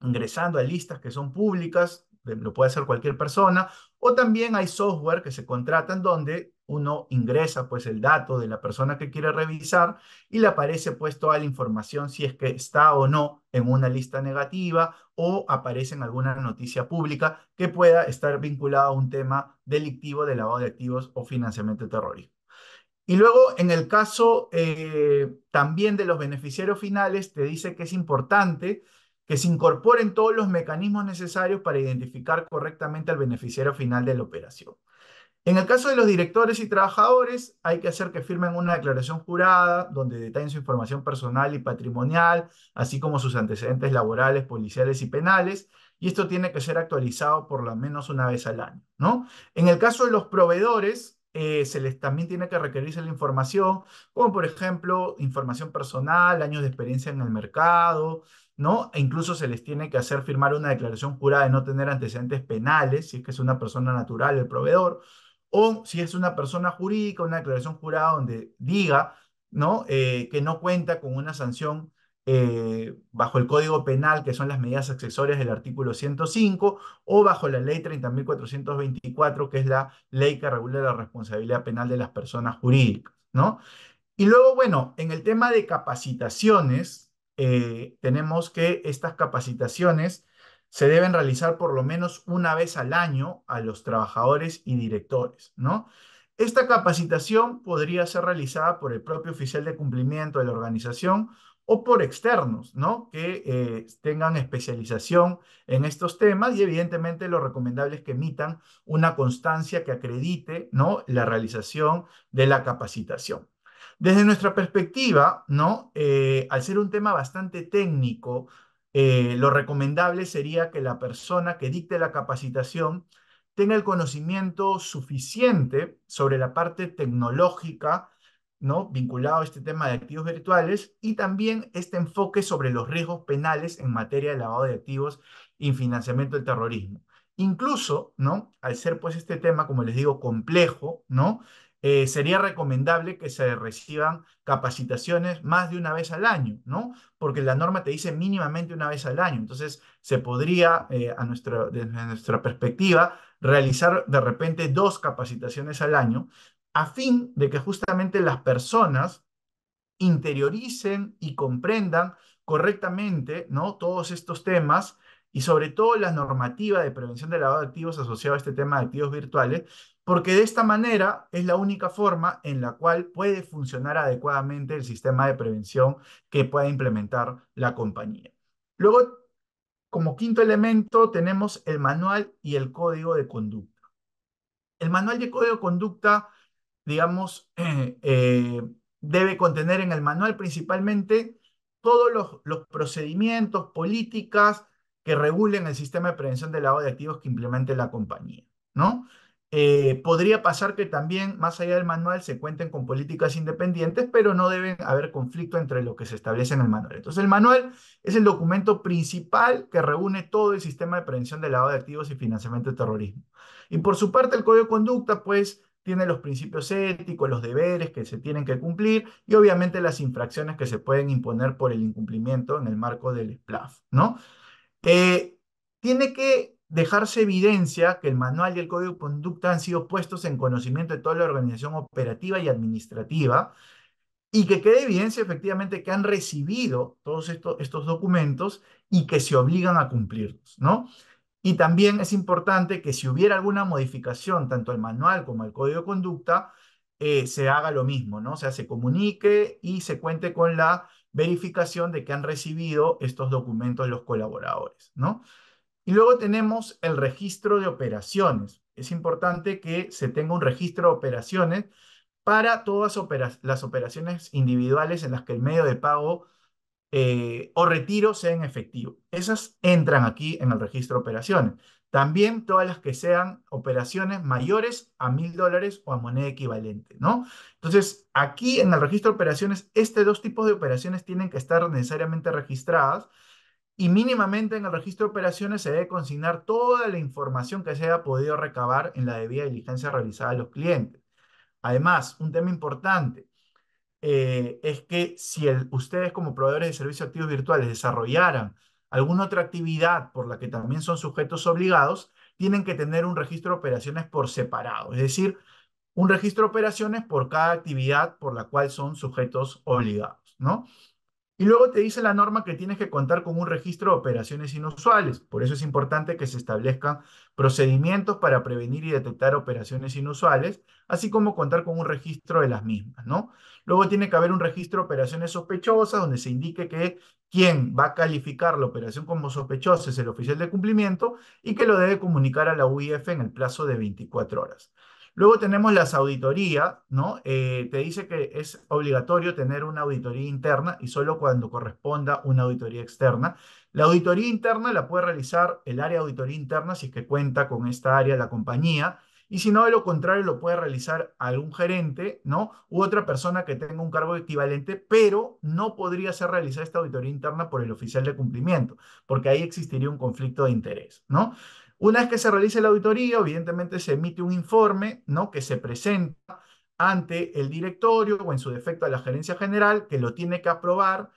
Speaker 3: ingresando a listas que son públicas, lo puede hacer cualquier persona, o también hay software que se contratan donde uno ingresa pues el dato de la persona que quiere revisar y le aparece pues toda la información si es que está o no en una lista negativa o aparece en alguna noticia pública que pueda estar vinculada a un tema delictivo de lavado de activos o financiamiento de terrorismo. Y luego, en el caso también de los beneficiarios finales, te dice que es importante que se incorporen todos los mecanismos necesarios para identificar correctamente al beneficiario final de la operación. En el caso de los directores y trabajadores, hay que hacer que firmen una declaración jurada donde detallen su información personal y patrimonial, así como sus antecedentes laborales, policiales y penales, y esto tiene que ser actualizado por lo menos una vez al año, ¿no? En el caso de los proveedores, se les también tiene que requerirse la información, como por ejemplo información personal, años de experiencia en el mercado, ¿no? E incluso se les tiene que hacer firmar una declaración jurada de no tener antecedentes penales, si es que es una persona natural el proveedor, o si es una persona jurídica, una declaración jurada donde diga, ¿no? Que no cuenta con una sanción bajo el Código Penal, que son las medidas accesorias del artículo 105, o bajo la ley 30.424, que es la ley que regula la responsabilidad penal de las personas jurídicas, ¿no? Y luego, bueno, en el tema de capacitaciones, tenemos que estas capacitaciones se deben realizar por lo menos una vez al año a los trabajadores y directores, ¿no? Esta capacitación podría ser realizada por el propio oficial de cumplimiento de la organización o por externos, ¿no? Que tengan especialización en estos temas y evidentemente lo recomendable es que emitan una constancia que acredite, ¿no? La realización de la capacitación. Desde nuestra perspectiva, ¿no? Al ser un tema bastante técnico, lo recomendable sería que la persona que dicte la capacitación tenga el conocimiento suficiente sobre la parte tecnológica, ¿no? Vinculado a este tema de activos virtuales y también este enfoque sobre los riesgos penales en materia de lavado de activos y financiamiento del terrorismo. Incluso, ¿no? Al ser pues este tema, como les digo, complejo, ¿no? sería recomendable que se reciban capacitaciones más de una vez al año, ¿no? Porque la norma te dice mínimamente una vez al año. Entonces, se podría, desde nuestra perspectiva, realizar de repente 2 capacitaciones al año, a fin de que justamente las personas interioricen y comprendan correctamente, ¿no? Todos estos temas y sobre todo la normativa de prevención de lavado de activos asociado a este tema de activos virtuales, porque de esta manera es la única forma en la cual puede funcionar adecuadamente el sistema de prevención que pueda implementar la compañía. Luego, como quinto elemento, tenemos el manual y el código de conducta. El manual de código de conducta, digamos, debe contener en el manual principalmente todos los procedimientos, políticas que regulen el sistema de prevención de lavado de activos que implemente la compañía, ¿no? Podría pasar que también, más allá del manual, se cuenten con políticas independientes, pero no deben haber conflicto entre lo que se establece en el manual. Entonces, el manual es el documento principal que reúne todo el sistema de prevención de lavado de activos y financiamiento de terrorismo. Y por su parte, el código de conducta, pues, tiene los principios éticos, los deberes que se tienen que cumplir y obviamente las infracciones que se pueden imponer por el incumplimiento en el marco del SPLAF, ¿no? Eh, Tiene que dejarse evidencia que el manual y el código de conducta han sido puestos en conocimiento de toda la organización operativa y administrativa y que quede evidencia efectivamente que han recibido todos estos documentos y que se obligan a cumplirlos, ¿no? Y también es importante que si hubiera alguna modificación, tanto al manual como al código de conducta, se haga lo mismo, ¿no? O sea, se comunique y se cuente con la verificación de que han recibido estos documentos los colaboradores, ¿no? Y luego tenemos el registro de operaciones. Es importante que se tenga un registro de operaciones para todas las operaciones individuales en las que el medio de pago o retiro sea en efectivo. Esas entran aquí en el registro de operaciones. También todas las que sean operaciones mayores a $1.000 o a moneda equivalente, ¿no? Entonces, aquí en el registro de operaciones, estos 2 tipos de operaciones tienen que estar necesariamente registradas y mínimamente en el registro de operaciones se debe consignar toda la información que se haya podido recabar en la debida diligencia realizada a los clientes. Además, un tema importante, es que si ustedes como proveedores de servicios activos virtuales desarrollaran alguna otra actividad por la que también son sujetos obligados, tienen que tener un registro de operaciones por separado, es decir, un registro de operaciones por cada actividad por la cual son sujetos obligados, ¿no? Y luego te dice la norma que tienes que contar con un registro de operaciones inusuales. Por eso es importante que se establezcan procedimientos para prevenir y detectar operaciones inusuales, así como contar con un registro de las mismas, ¿no? Luego tiene que haber un registro de operaciones sospechosas donde se indique que quien va a calificar la operación como sospechosa es el oficial de cumplimiento y que lo debe comunicar a la UIF en el plazo de 24 horas. Luego tenemos las auditorías, ¿no? Te dice que es obligatorio tener una auditoría interna y solo cuando corresponda una auditoría externa. La auditoría interna la puede realizar el área de auditoría interna si es que cuenta con esta área la compañía y si no, de lo contrario, lo puede realizar algún gerente, ¿no? U otra persona que tenga un cargo equivalente, pero no podría ser realizada esta auditoría interna por el oficial de cumplimiento, porque ahí existiría un conflicto de interés, ¿no? Una vez que se realice la auditoría, evidentemente se emite un informe, ¿no? Que se presenta ante el directorio o en su defecto a la gerencia general, que lo tiene que aprobar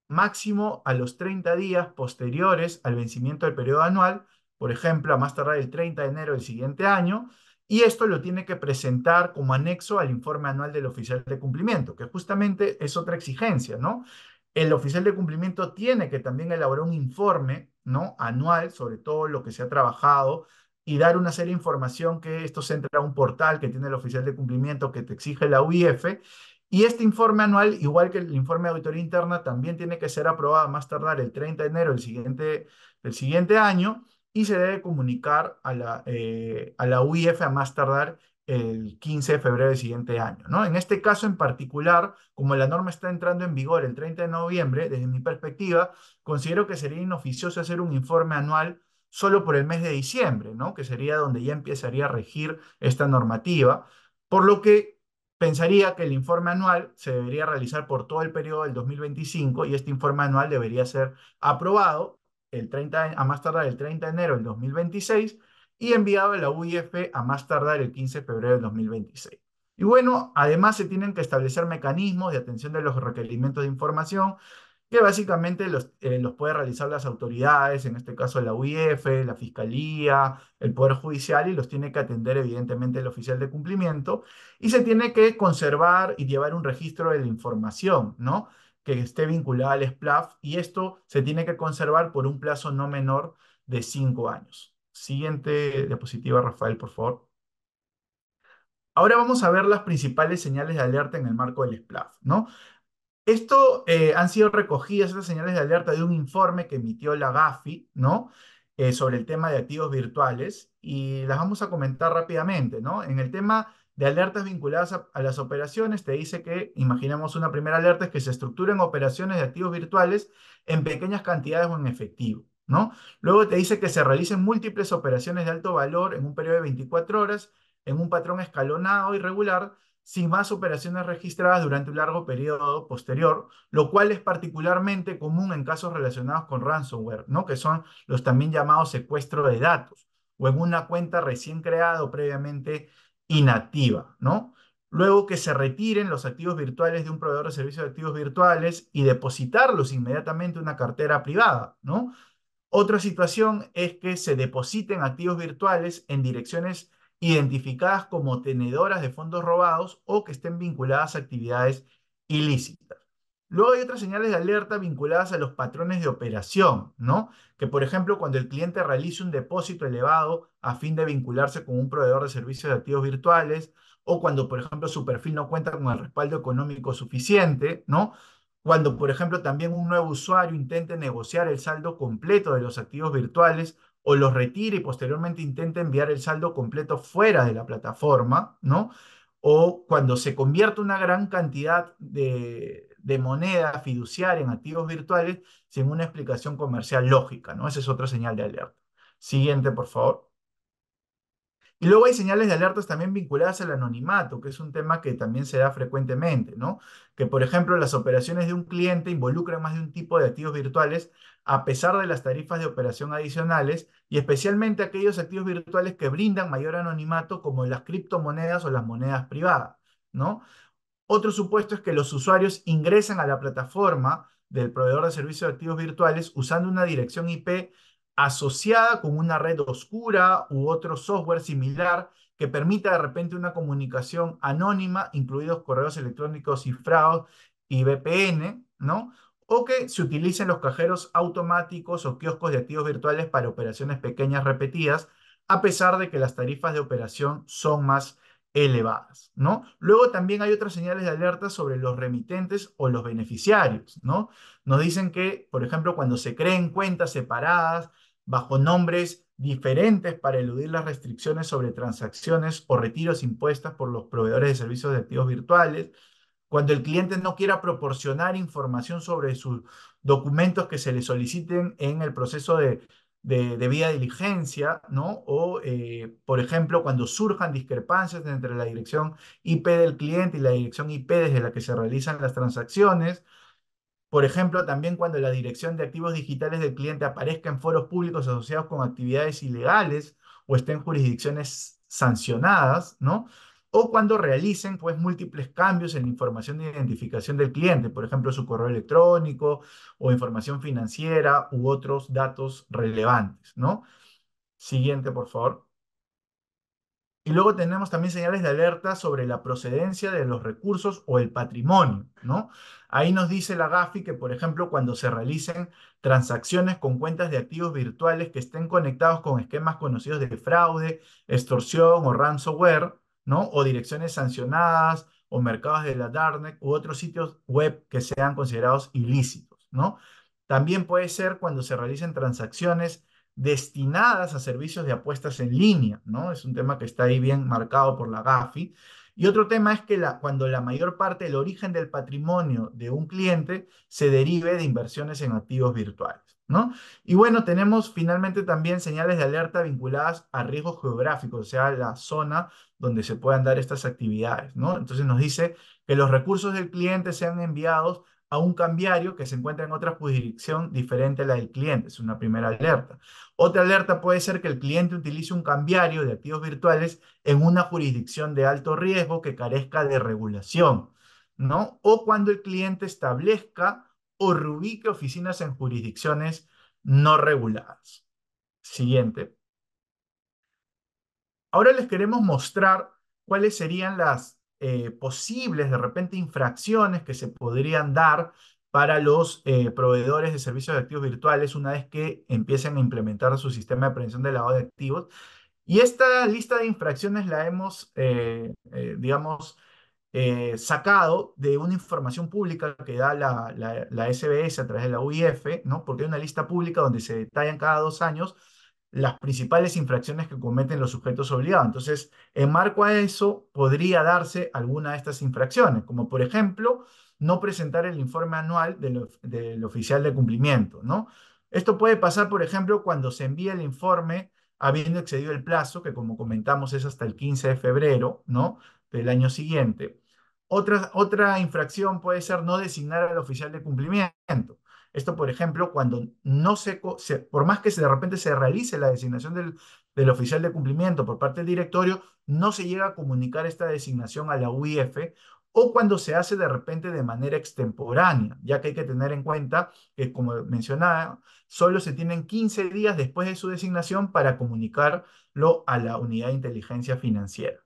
Speaker 3: máximo a los 30 días posteriores al vencimiento del periodo anual, por ejemplo, a más tardar el 30 de enero del siguiente año, y esto lo tiene que presentar como anexo al informe anual del oficial de cumplimiento, que justamente es otra exigencia, ¿no? El oficial de cumplimiento tiene que también elaborar un informe, ¿no? Anual sobre todo lo que se ha trabajado y dar una serie de información que esto se entra a un portal que tiene el oficial de cumplimiento que te exige la UIF y este informe anual, igual que el informe de auditoría interna, también tiene que ser aprobado a más tardar el 30 de enero del siguiente año y se debe comunicar a la UIF a más tardar el 15 de febrero del siguiente año, ¿no? En este caso en particular, como la norma está entrando en vigor el 30 de noviembre, desde mi perspectiva, considero que sería inoficioso hacer un informe anual solo por el mes de diciembre, ¿no? Que sería donde ya empezaría a regir esta normativa, por lo que pensaría que el informe anual se debería realizar por todo el periodo del 2025 y este informe anual debería ser aprobado a más tardar el 30 de enero del 2026 y enviado a la UIF a más tardar el 15 de febrero del 2026. Y bueno, además se tienen que establecer mecanismos de atención de los requerimientos de información que básicamente los puede realizar las autoridades, en este caso la UIF, la Fiscalía, el Poder Judicial, y los tiene que atender evidentemente el oficial de cumplimiento, y se tiene que conservar y llevar un registro de la información, ¿no? Que esté vinculada al SPLAF, y esto se tiene que conservar por un plazo no menor de 5 años. Siguiente diapositiva, Rafael, por favor. Ahora vamos a ver las principales señales de alerta en el marco del SPLAF, ¿no? Esto han sido recogidas estas señales de alerta de un informe que emitió la GAFI, ¿no? Sobre el tema de activos virtuales y las vamos a comentar rápidamente, ¿no? En el tema de alertas vinculadas a las operaciones, te dice que, imaginemos una primera alerta, es que se estructuren operaciones de activos virtuales en pequeñas cantidades o en efectivo, ¿no? Luego te dice que se realicen múltiples operaciones de alto valor en un periodo de 24 horas, en un patrón escalonado y regular, sin más operaciones registradas durante un largo periodo posterior, lo cual es particularmente común en casos relacionados con ransomware, ¿no? Que son los también llamados secuestro de datos, o en una cuenta recién creada o previamente inactiva, ¿no? Luego que se retiren los activos virtuales de un proveedor de servicios de activos virtuales y depositarlos inmediatamente en una cartera privada, ¿no? Otra situación es que se depositen activos virtuales en direcciones identificadas como tenedoras de fondos robados o que estén vinculadas a actividades ilícitas. Luego hay otras señales de alerta vinculadas a los patrones de operación, ¿no? Que por ejemplo, cuando el cliente realice un depósito elevado a fin de vincularse con un proveedor de servicios de activos virtuales, o cuando por ejemplo su perfil no cuenta con el respaldo económico suficiente, ¿no? Cuando, por ejemplo, también un nuevo usuario intente negociar el saldo completo de los activos virtuales o los retire y posteriormente intente enviar el saldo completo fuera de la plataforma, ¿no? O cuando se convierte una gran cantidad de moneda fiduciaria en activos virtuales sin una explicación comercial lógica, ¿no? Esa es otra señal de alerta. Siguiente, por favor. Y luego hay señales de alertas también vinculadas al anonimato, que es un tema que también se da frecuentemente, ¿no? Que, por ejemplo, las operaciones de un cliente involucran más de un tipo de activos virtuales a pesar de las tarifas de operación adicionales y especialmente aquellos activos virtuales que brindan mayor anonimato como las criptomonedas o las monedas privadas, ¿no? Otro supuesto es que los usuarios ingresan a la plataforma del proveedor de servicios de activos virtuales usando una dirección IP asociada con una red oscura u otro software similar que permita de repente una comunicación anónima, incluidos correos electrónicos cifrados y VPN, ¿no? O que se utilicen los cajeros automáticos o kioscos de activos virtuales para operaciones pequeñas repetidas, a pesar de que las tarifas de operación son más elevadas, ¿no? Luego también hay otras señales de alerta sobre los remitentes o los beneficiarios, ¿no? Nos dicen que, por ejemplo, cuando se creen cuentas separadas bajo nombres diferentes para eludir las restricciones sobre transacciones o retiros impuestas por los proveedores de servicios de activos virtuales, cuando el cliente no quiera proporcionar información sobre sus documentos que se le soliciten en el proceso de debida diligencia, ¿no? O, por ejemplo, cuando surjan discrepancias entre la dirección IP del cliente y la dirección IP desde la que se realizan las transacciones. Por ejemplo, también cuando la dirección de activos digitales del cliente aparezca en foros públicos asociados con actividades ilegales o esté en jurisdicciones sancionadas, ¿no? O cuando realicen, pues, múltiples cambios en la información de identificación del cliente, por ejemplo, su correo electrónico o información financiera u otros datos relevantes, ¿no? Siguiente, por favor. Y luego tenemos también señales de alerta sobre la procedencia de los recursos o el patrimonio, ¿no? Ahí nos dice la GAFI que, por ejemplo, cuando se realicen transacciones con cuentas de activos virtuales que estén conectados con esquemas conocidos de fraude, extorsión o ransomware, ¿no? O direcciones sancionadas o mercados de la Darknet u otros sitios web que sean considerados ilícitos, ¿no? También puede ser cuando se realicen transacciones destinadas a servicios de apuestas en línea, ¿no? Es un tema que está ahí bien marcado por la GAFI. Y otro tema es que cuando la mayor parte del origen del patrimonio de un cliente se derive de inversiones en activos virtuales, ¿no? Y bueno, tenemos finalmente también señales de alerta vinculadas a riesgos geográficos, o sea, la zona donde se puedan dar estas actividades, ¿no? Entonces nos dice que los recursos del cliente sean enviados a un cambiario que se encuentra en otra jurisdicción diferente a la del cliente. Es una primera alerta. Otra alerta puede ser que el cliente utilice un cambiario de activos virtuales en una jurisdicción de alto riesgo que carezca de regulación, ¿no? O cuando el cliente establezca o reubique oficinas en jurisdicciones no reguladas. Siguiente. Ahora les queremos mostrar cuáles serían las posibles, de repente, infracciones que se podrían dar para los proveedores de servicios de activos virtuales una vez que empiecen a implementar su sistema de prevención de lavado de activos. Y esta lista de infracciones la hemos, digamos, sacado de una información pública que da la SBS a través de la UIF, ¿no? Porque hay una lista pública donde se detallan cada 2 años las principales infracciones que cometen los sujetos obligados. Entonces, en marco a eso, podría darse alguna de estas infracciones, como por ejemplo, no presentar el informe anual del oficial de cumplimiento, ¿no? Esto puede pasar, por ejemplo, cuando se envía el informe habiendo excedido el plazo, que como comentamos es hasta el 15 de febrero, ¿no? Del año siguiente. Otra infracción puede ser no designar al oficial de cumplimiento. Esto, por ejemplo, cuando no por más que de repente se realice la designación del oficial de cumplimiento por parte del directorio, no se llega a comunicar esta designación a la UIF o cuando se hace de repente de manera extemporánea, ya que hay que tener en cuenta que, como mencionaba, solo se tienen 15 días después de su designación para comunicarlo a la unidad de inteligencia financiera.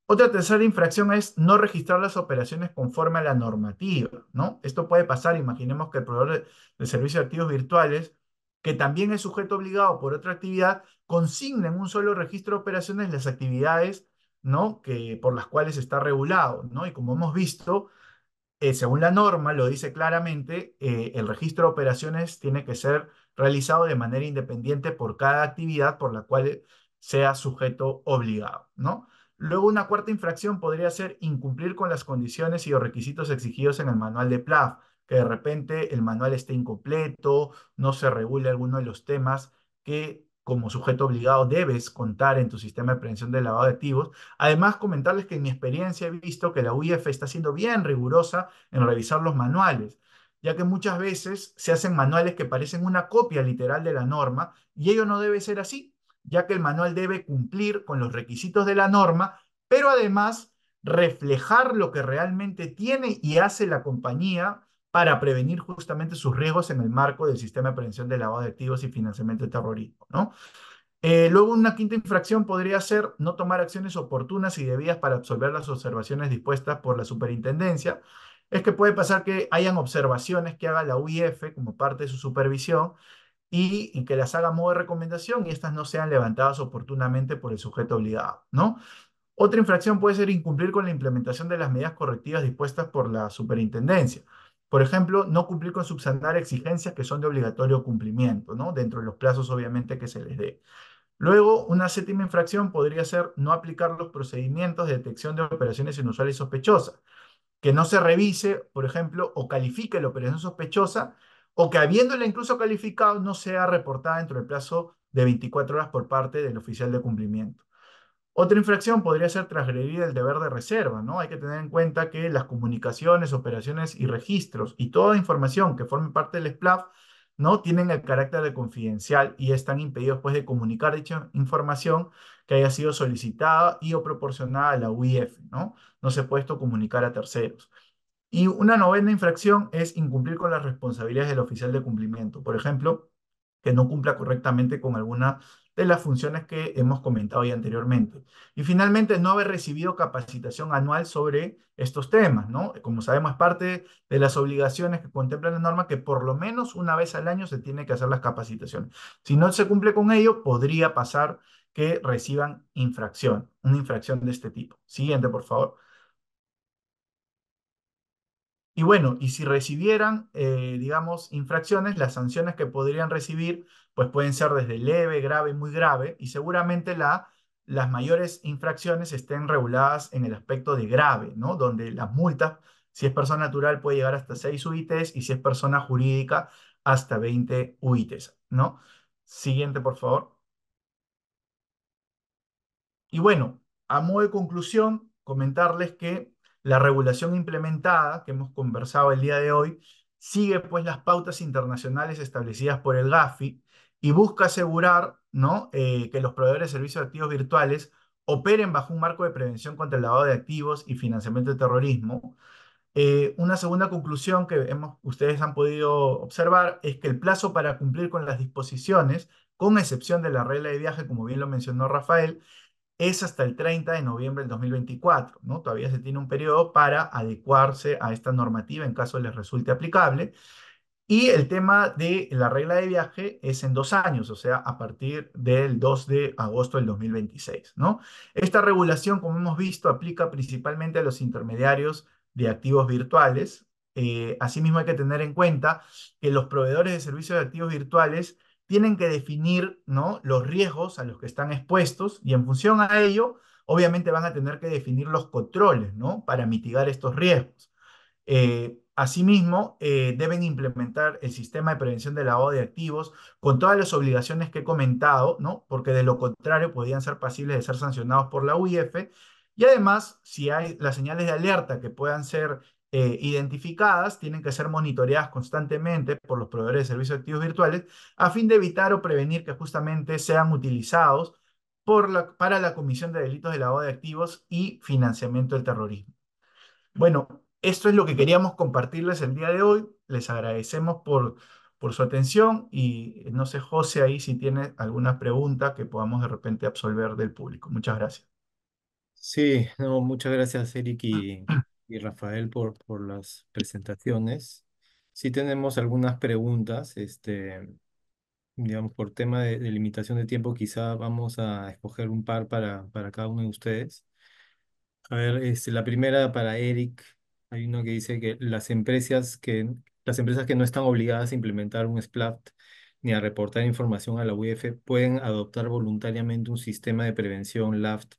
Speaker 3: Otra tercera infracción es no registrar las operaciones conforme a la normativa, ¿no? Esto puede pasar, imaginemos que el proveedor de servicios de activos virtuales, que también es sujeto obligado por otra actividad, consigna en un solo registro de operaciones las actividades, ¿no? Por las cuales está regulado, ¿no? Y como hemos visto, según la norma, lo dice claramente, el registro de operaciones tiene que ser realizado de manera independiente por cada actividad por la cual sea sujeto obligado, ¿no? Luego, una cuarta infracción podría ser incumplir con las condiciones y los requisitos exigidos en el manual de PLAF, que de repente el manual esté incompleto, no se regule alguno de los temas que como sujeto obligado debes contar en tu sistema de prevención de lavado de activos. Además, comentarles que en mi experiencia he visto que la UIF está siendo bien rigurosa en revisar los manuales, ya que muchas veces se hacen manuales que parecen una copia literal de la norma y ello no debe ser así, ya que el manual debe cumplir con los requisitos de la norma, pero además reflejar lo que realmente tiene y hace la compañía para prevenir justamente sus riesgos en el marco del sistema de prevención de lavado de activos y financiamiento de terrorismo, ¿no? Luego, una quinta infracción podría ser no tomar acciones oportunas y debidas para absolver las observaciones dispuestas por la superintendencia. Es que puede pasar que hayan observaciones que haga la UIF como parte de su supervisión y que las haga a modo de recomendación y estas no sean levantadas oportunamente por el sujeto obligado, ¿no? Otra infracción puede ser incumplir con la implementación de las medidas correctivas dispuestas por la superintendencia. Por ejemplo, no cumplir con subsanar exigencias que son de obligatorio cumplimiento, ¿no? Dentro de los plazos, obviamente, que se les dé. Luego, una séptima infracción podría ser no aplicar los procedimientos de detección de operaciones inusuales y sospechosas, que no se revise, por ejemplo, o califique la operación sospechosa, o que habiéndola incluso calificado no sea reportada dentro del plazo de 24 horas por parte del oficial de cumplimiento. Otra infracción podría ser transgredir el deber de reserva, ¿no? Hay que tener en cuenta que las comunicaciones, operaciones y registros y toda información que forme parte del SPLAF, ¿no? Tienen el carácter de confidencial y están impedidos, pues, de comunicar dicha información que haya sido solicitada y o proporcionada a la UIF, ¿no? No se puede esto comunicar a terceros. Y una novena infracción es incumplir con las responsabilidades del oficial de cumplimiento. Por ejemplo, que no cumpla correctamente con alguna de las funciones que hemos comentado ya anteriormente. Y finalmente, no haber recibido capacitación anual sobre estos temas, ¿no? Como sabemos, es parte de las obligaciones que contempla la norma que por lo menos una vez al año se tiene que hacer las capacitaciones. Si no se cumple con ello, podría pasar que reciban infracción, una infracción de este tipo. Siguiente, por favor. Y bueno, y si recibieran, digamos, infracciones, las sanciones que podrían recibir, pues pueden ser desde leve, grave, muy grave, y seguramente las mayores infracciones estén reguladas en el aspecto de grave, ¿no? Donde las multas, si es persona natural, puede llegar hasta 6 UITs y si es persona jurídica, hasta 20 UITs, ¿no? Siguiente, por favor. Y bueno, a modo de conclusión, comentarles que La regulación implementada que hemos conversado el día de hoy sigue pues las pautas internacionales establecidas por el Gafi y busca asegurar, ¿no? Que los proveedores de servicios de activos virtuales operen bajo un marco de prevención contra el lavado de activos y financiamiento de terrorismo. Una segunda conclusión que ustedes han podido observar es que el plazo para cumplir con las disposiciones, con excepción de la regla de viaje, como bien lo mencionó Rafael, es hasta el 30 de noviembre del 2024, ¿no? Todavía se tiene un periodo para adecuarse a esta normativa en caso les resulte aplicable. Y el tema de la regla de viaje es en 2 años, o sea, a partir del 2 de agosto del 2026, ¿no? Esta regulación, como hemos visto, aplica principalmente a los intermediarios de activos virtuales. Asimismo, hay que tener en cuenta que los proveedores de servicios de activos virtuales tienen que definir, ¿no? Los riesgos a los que están expuestos y en función a ello, obviamente van a tener que definir los controles, ¿no? Para mitigar estos riesgos. Asimismo, deben implementar el sistema de prevención del lavado de activos con todas las obligaciones que he comentado, ¿no? Porque de lo contrario podrían ser pasibles de ser sancionados por la UIF. Y además, si hay las señales de alerta que puedan ser identificadas, tienen que ser monitoreadas constantemente por los proveedores de servicios de activos virtuales a fin de evitar o prevenir que justamente sean utilizados para la comisión de delitos de lavado de activos y financiamiento del terrorismo. Bueno, esto es lo que queríamos compartirles el día de hoy. Les agradecemos por su atención y no sé, José, ahí si tiene alguna pregunta que podamos de repente absolver del público. Muchas gracias.
Speaker 1: Sí, no, muchas gracias Eric y Rafael por las presentaciones. Sí tenemos algunas preguntas, digamos, por tema de limitación de tiempo, quizá vamos a escoger un par para cada uno de ustedes. A ver, la primera para Eric, hay uno que dice que las empresas que no están obligadas a implementar un SPLAFT ni a reportar información a la UEF pueden adoptar voluntariamente un sistema de prevención LAFT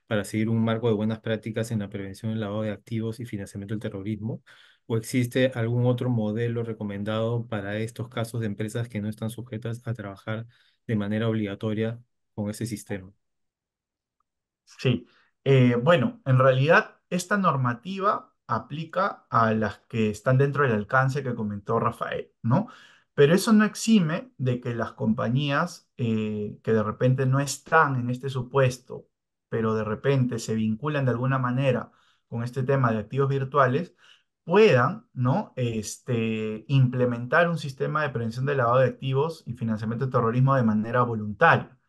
Speaker 1: para seguir un marco de buenas prácticas en la prevención del lavado de activos y financiamiento del terrorismo. ¿O existe algún otro modelo recomendado para estos casos de empresas que no están sujetas a trabajar de manera obligatoria con ese sistema?
Speaker 3: Sí, bueno, en realidad esta normativa aplica a las que están dentro del alcance que comentó Rafael, ¿no? Pero eso no exime de que las compañías que de repente no están en este supuesto, pero de repente se vinculan de alguna manera con este tema de activos virtuales, puedan, ¿no? Implementar un sistema de prevención de lavado de activos y financiamiento de terrorismo de manera voluntaria.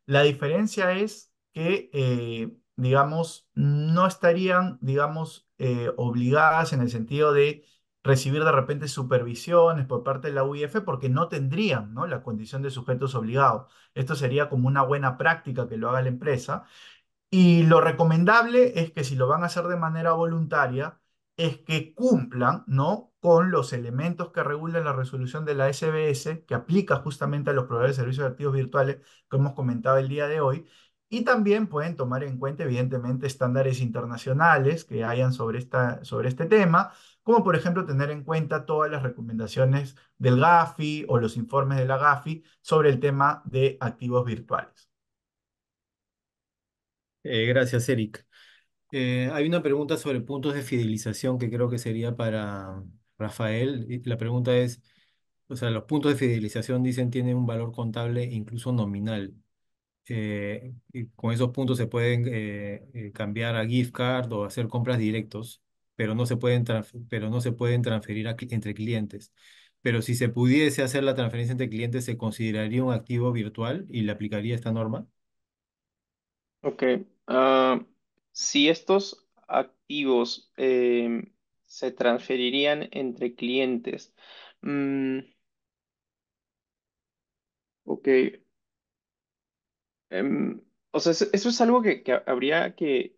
Speaker 3: La diferencia es que, digamos, no estarían, digamos, obligadas en el sentido de recibir de repente supervisiones por parte de la UIF porque no tendrían, ¿no? La condición de sujetos obligados. Esto sería como una buena práctica que lo haga la empresa y lo recomendable es que si lo van a hacer de manera voluntaria, es que cumplan, ¿no? Con los elementos que regulan la resolución de la SBS, que aplica justamente a los proveedores de servicios de activos virtuales que hemos comentado el día de hoy. Y también pueden tomar en cuenta, evidentemente, estándares internacionales que hayan sobre este tema, como por ejemplo tener en cuenta todas las recomendaciones del GAFI o los informes de la GAFI sobre el tema de activos virtuales.
Speaker 1: Gracias, Eric. Hay una pregunta sobre puntos de fidelización que creo que sería para Rafael. Y la pregunta es, o sea, los puntos de fidelización dicen tienen un valor contable incluso nominal. Y con esos puntos se pueden cambiar a gift card o hacer compras directos, pero no se pueden transferir entre clientes. Pero si se pudiese hacer la transferencia entre clientes, ¿se consideraría un activo virtual y le aplicaría esta norma?
Speaker 2: Ok. ah, si estos activos se transferirían entre clientes, mm, ok. O sea, eso es algo que habría que,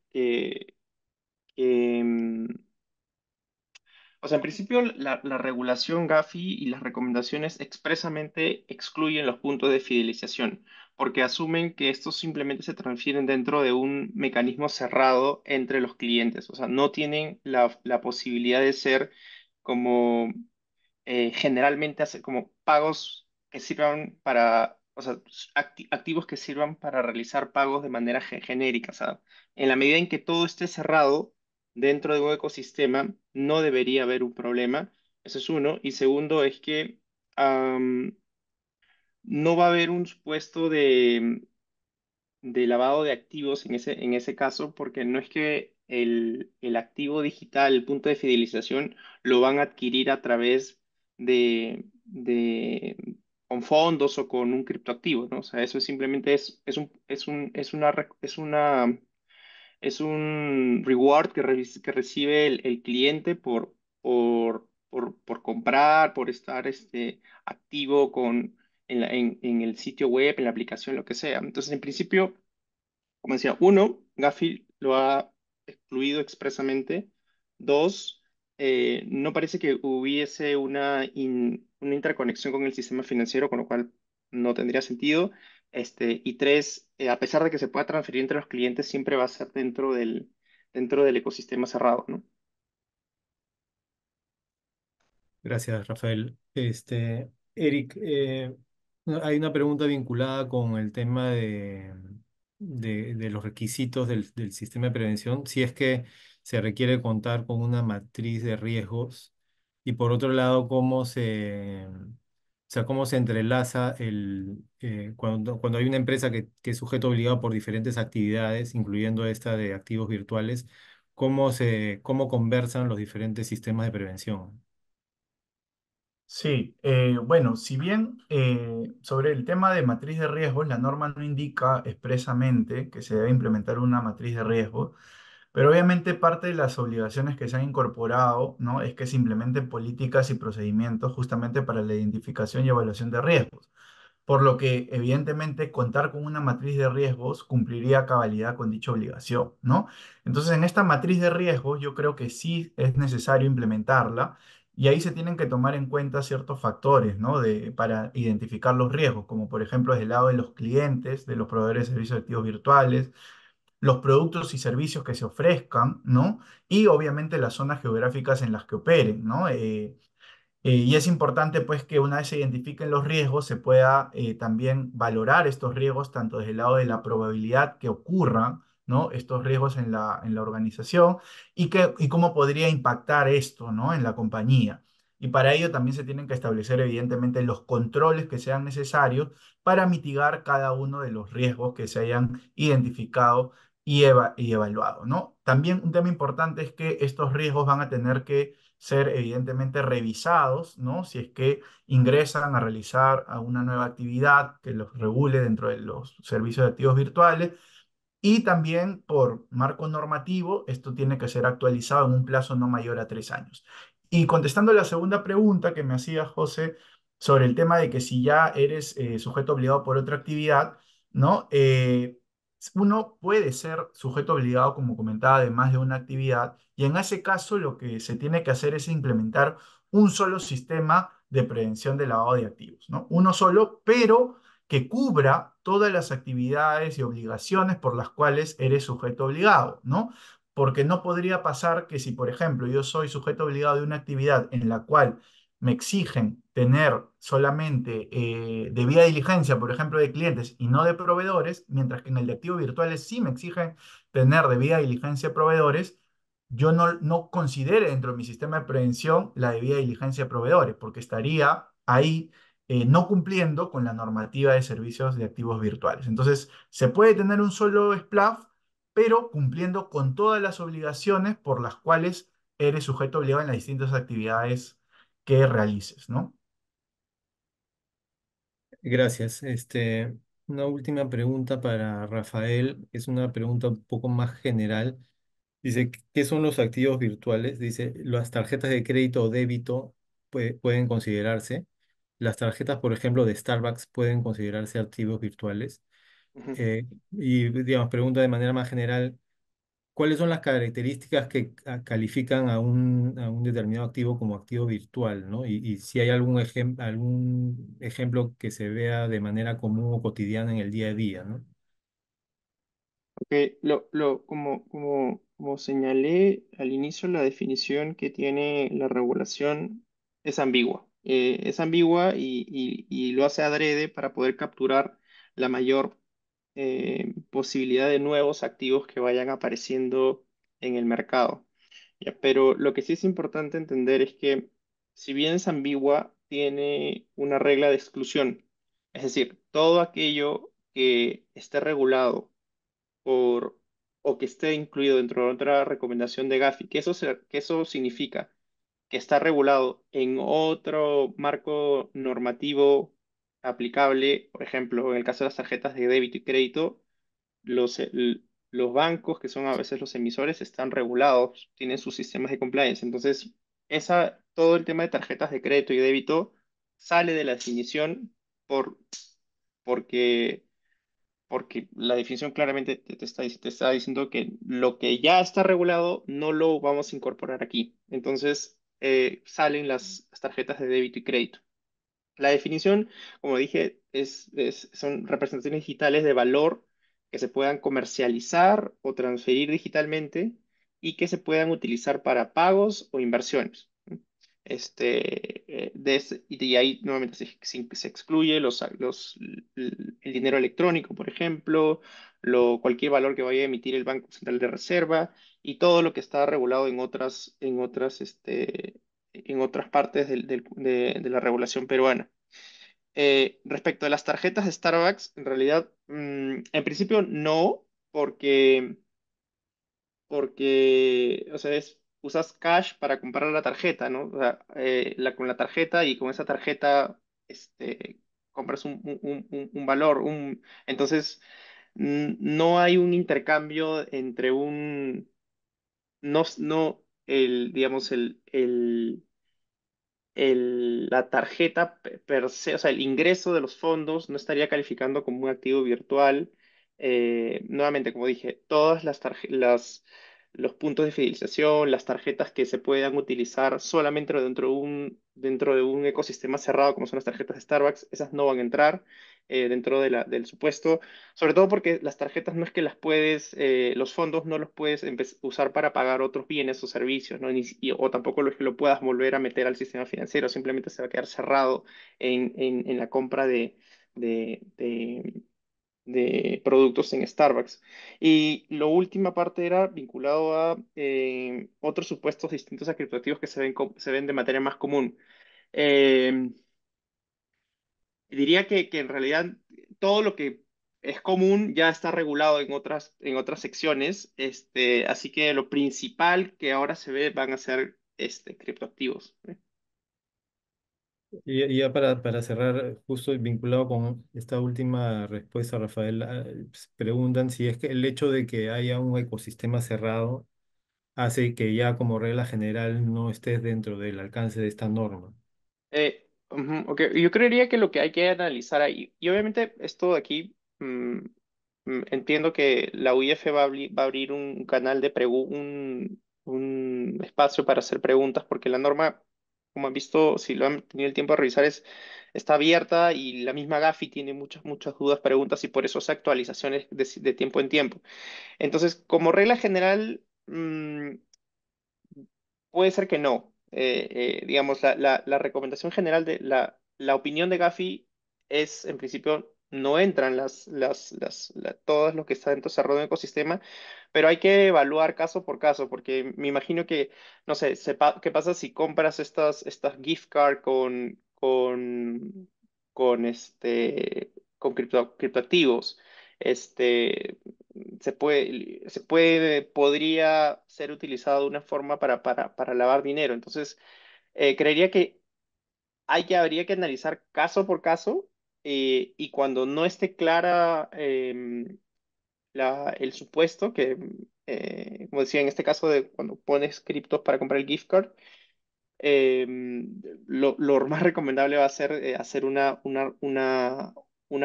Speaker 2: o sea, en principio la regulación Gafi y las recomendaciones expresamente excluyen los puntos de fidelización, porque asumen que estos simplemente se transfieren dentro de un mecanismo cerrado entre los clientes. O sea, no tienen la posibilidad de ser como generalmente hacer como pagos que sirvan para, o sea, activos que sirvan para realizar pagos de manera genérica. O sea, en la medida en que todo esté cerrado dentro de un ecosistema, no debería haber un problema. Eso es uno. Y segundo es que no va a haber un supuesto de lavado de activos en ese caso, porque no es que el activo digital, el punto de fidelización, lo van a adquirir a través con fondos o con un criptoactivo, ¿no? O sea, eso simplemente es un reward que recibe el cliente por comprar, por estar activo en el sitio web, en la aplicación, lo que sea. Entonces, en principio, como decía, uno, Gafi lo ha excluido expresamente. Dos, no parece que hubiese una interconexión con el sistema financiero, con lo cual no tendría sentido. Y tres, a pesar de que se pueda transferir entre los clientes, siempre va a ser dentro del ecosistema cerrado, ¿no?
Speaker 1: Gracias, Rafael. Eric, hay una pregunta vinculada con el tema de los requisitos del sistema de prevención, si es que se requiere contar con una matriz de riesgos y por otro lado, cómo se entrelaza cuando hay una empresa que es sujeto obligado por diferentes actividades, incluyendo esta de activos virtuales, cómo conversan los diferentes sistemas de prevención.
Speaker 3: Sí, bueno, si bien sobre el tema de matriz de riesgos, la norma no indica expresamente que se debe implementar una matriz de riesgos, pero obviamente parte de las obligaciones que se han incorporado, ¿no? Es que se implementen políticas y procedimientos justamente para la identificación y evaluación de riesgos. Por lo que, evidentemente, contar con una matriz de riesgos cumpliría a cabalidad con dicha obligación, ¿no? Entonces, en esta matriz de riesgos, yo creo que sí es necesario implementarla y ahí se tienen que tomar en cuenta ciertos factores, ¿no? Para identificar los riesgos, como por ejemplo, desde el lado de los clientes, de los proveedores de servicios de activos virtuales, los productos y servicios que se ofrezcan, ¿no? Y obviamente las zonas geográficas en las que operen, ¿no? Y es importante pues que una vez se identifiquen los riesgos, se pueda también valorar estos riesgos tanto desde el lado de la probabilidad que ocurran, ¿no? Estos riesgos en la organización y cómo podría impactar esto, ¿no? En la compañía. Y para ello también se tienen que establecer evidentemente los controles que sean necesarios para mitigar cada uno de los riesgos que se hayan identificado y evaluado, ¿no? También un tema importante es que estos riesgos van a tener que ser evidentemente revisados, ¿no? Si es que ingresan a realizar a una nueva actividad que los regule dentro de los servicios de activos virtuales y también por marco normativo, esto tiene que ser actualizado en un plazo no mayor a 3 años. Y contestando la segunda pregunta que me hacía José sobre el tema de que si ya eres sujeto obligado por otra actividad, ¿no? Uno puede ser sujeto obligado, como comentaba, de más de una actividad, y en ese caso lo que se tiene que hacer es implementar un solo sistema de prevención de lavado de activos, ¿no? Uno solo, pero que cubra todas las actividades y obligaciones por las cuales eres sujeto obligado, ¿no? Porque no podría pasar que si, por ejemplo, yo soy sujeto obligado de una actividad en la cual me exigen tener solamente debida diligencia, por ejemplo, de clientes y no de proveedores, mientras que en el de activos virtuales sí me exigen tener debida diligencia de proveedores, yo no considere dentro de mi sistema de prevención la debida diligencia de proveedores, porque estaría ahí no cumpliendo con la normativa de servicios de activos virtuales. Entonces, se puede tener un solo SPLAF, pero cumpliendo con todas las obligaciones por las cuales eres sujeto obligado en las distintas actividades que realices, ¿no?
Speaker 1: Gracias. Una última pregunta para Rafael. Es una pregunta un poco más general. Dice, ¿qué son los activos virtuales? Dice, las tarjetas de crédito o débito pueden considerarse. Las tarjetas, por ejemplo, de Starbucks pueden considerarse activos virtuales.
Speaker 2: Ujú.
Speaker 1: Y, digamos, pregunta de manera más general, ¿cuáles son las características que califican a un determinado activo como activo virtual, ¿no? Y si hay algún ejemplo que se vea de manera común o cotidiana en el día a día, ¿no?
Speaker 2: Ok, como señalé al inicio, la definición que tiene la regulación es ambigua. Es ambigua y lo hace adrede para poder capturar la mayor posibilidad de nuevos activos que vayan apareciendo en el mercado. Ya, pero lo que sí es importante entender es que si bien es ambigua, tiene una regla de exclusión. Es decir, todo aquello que esté regulado por o que esté incluido dentro de otra recomendación de Gafi, que eso significa que está regulado en otro marco normativo aplicable, por ejemplo, en el caso de las tarjetas de débito y crédito, los bancos, que son a veces los emisores, están regulados, tienen sus sistemas de compliance. Entonces, todo el tema de tarjetas de crédito y débito sale de la definición por, porque, porque la definición claramente te está diciendo que lo que ya está regulado no lo vamos a incorporar aquí. Entonces, salen las tarjetas de débito y crédito. La definición, como dije, son representaciones digitales de valor que se puedan comercializar o transferir digitalmente y que se puedan utilizar para pagos o inversiones. Y de ahí nuevamente se excluye el dinero electrónico, por ejemplo, cualquier valor que vaya a emitir el Banco Central de Reserva y todo lo que está regulado en otras partes de la regulación peruana. Respecto a las tarjetas de Starbucks, en realidad, en principio no, porque, o sea, usas cash para comprar la tarjeta, ¿no? O sea, con la tarjeta y con esa tarjeta, compras un valor, entonces, no hay un intercambio entre no, digamos, la tarjeta per se, o sea, el ingreso de los fondos no estaría calificando como un activo virtual. Nuevamente, como dije, los puntos de fidelización, las tarjetas que se puedan utilizar solamente dentro de un ecosistema cerrado, como son las tarjetas de Starbucks, esas no van a entrar dentro del supuesto. Sobre todo porque las tarjetas no es que los fondos no los puedes usar para pagar otros bienes o servicios, ¿no? O tampoco es que lo puedas volver a meter al sistema financiero, simplemente se va a quedar cerrado en la compra de, de- de productos en Starbucks. Y la última parte era vinculado a otros supuestos distintos a criptoactivos que se ven de manera más común. Eh, Diría que en realidad todo lo que es común ya está regulado en otras secciones, así que lo principal que ahora se ve van a ser criptoactivos.
Speaker 1: Y ya para cerrar, justo vinculado con esta última respuesta, Rafael, preguntan si es que el hecho de que haya un ecosistema cerrado hace que ya como regla general no estés dentro del alcance de esta norma.
Speaker 2: Ok, yo creería que lo que hay que analizar ahí, y obviamente esto de aquí, entiendo que la UIF va a abrir un canal un espacio para hacer preguntas, porque la norma, como han visto, si lo han tenido el tiempo de revisar, está abierta y la misma Gafi tiene muchas, muchas dudas, preguntas y por eso hace actualizaciones de tiempo en tiempo. Entonces, como regla general, puede ser que no. Digamos, la recomendación general la opinión de Gafi es, en principio, no entran todos los que están dentro cerrado en el ecosistema, pero hay que evaluar caso por caso, porque me imagino que, no sé, qué pasa si compras estas gift card con criptoactivos. Este, podría ser utilizado de una forma para lavar dinero. Entonces, creería que habría que analizar caso por caso, y cuando no esté clara el supuesto, como decía, en este caso de cuando pones criptos para comprar el gift card, eh, lo más recomendable va a ser hacer una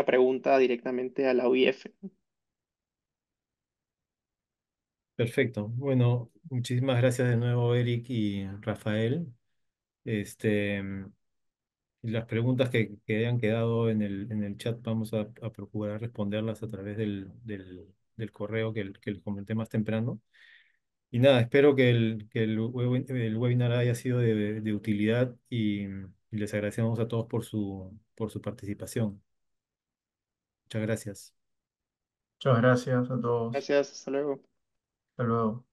Speaker 2: pregunta directamente a la UIF.
Speaker 1: Perfecto. Bueno, muchísimas gracias de nuevo, Eric y Rafael. Este, y las preguntas que hayan quedado en el chat vamos a procurar responderlas a través del correo que les comenté más temprano. Y nada, espero el webinar haya sido de utilidad y les agradecemos a todos por su participación. Muchas gracias.
Speaker 3: Muchas gracias a todos.
Speaker 2: Gracias, hasta luego.
Speaker 3: Hasta luego.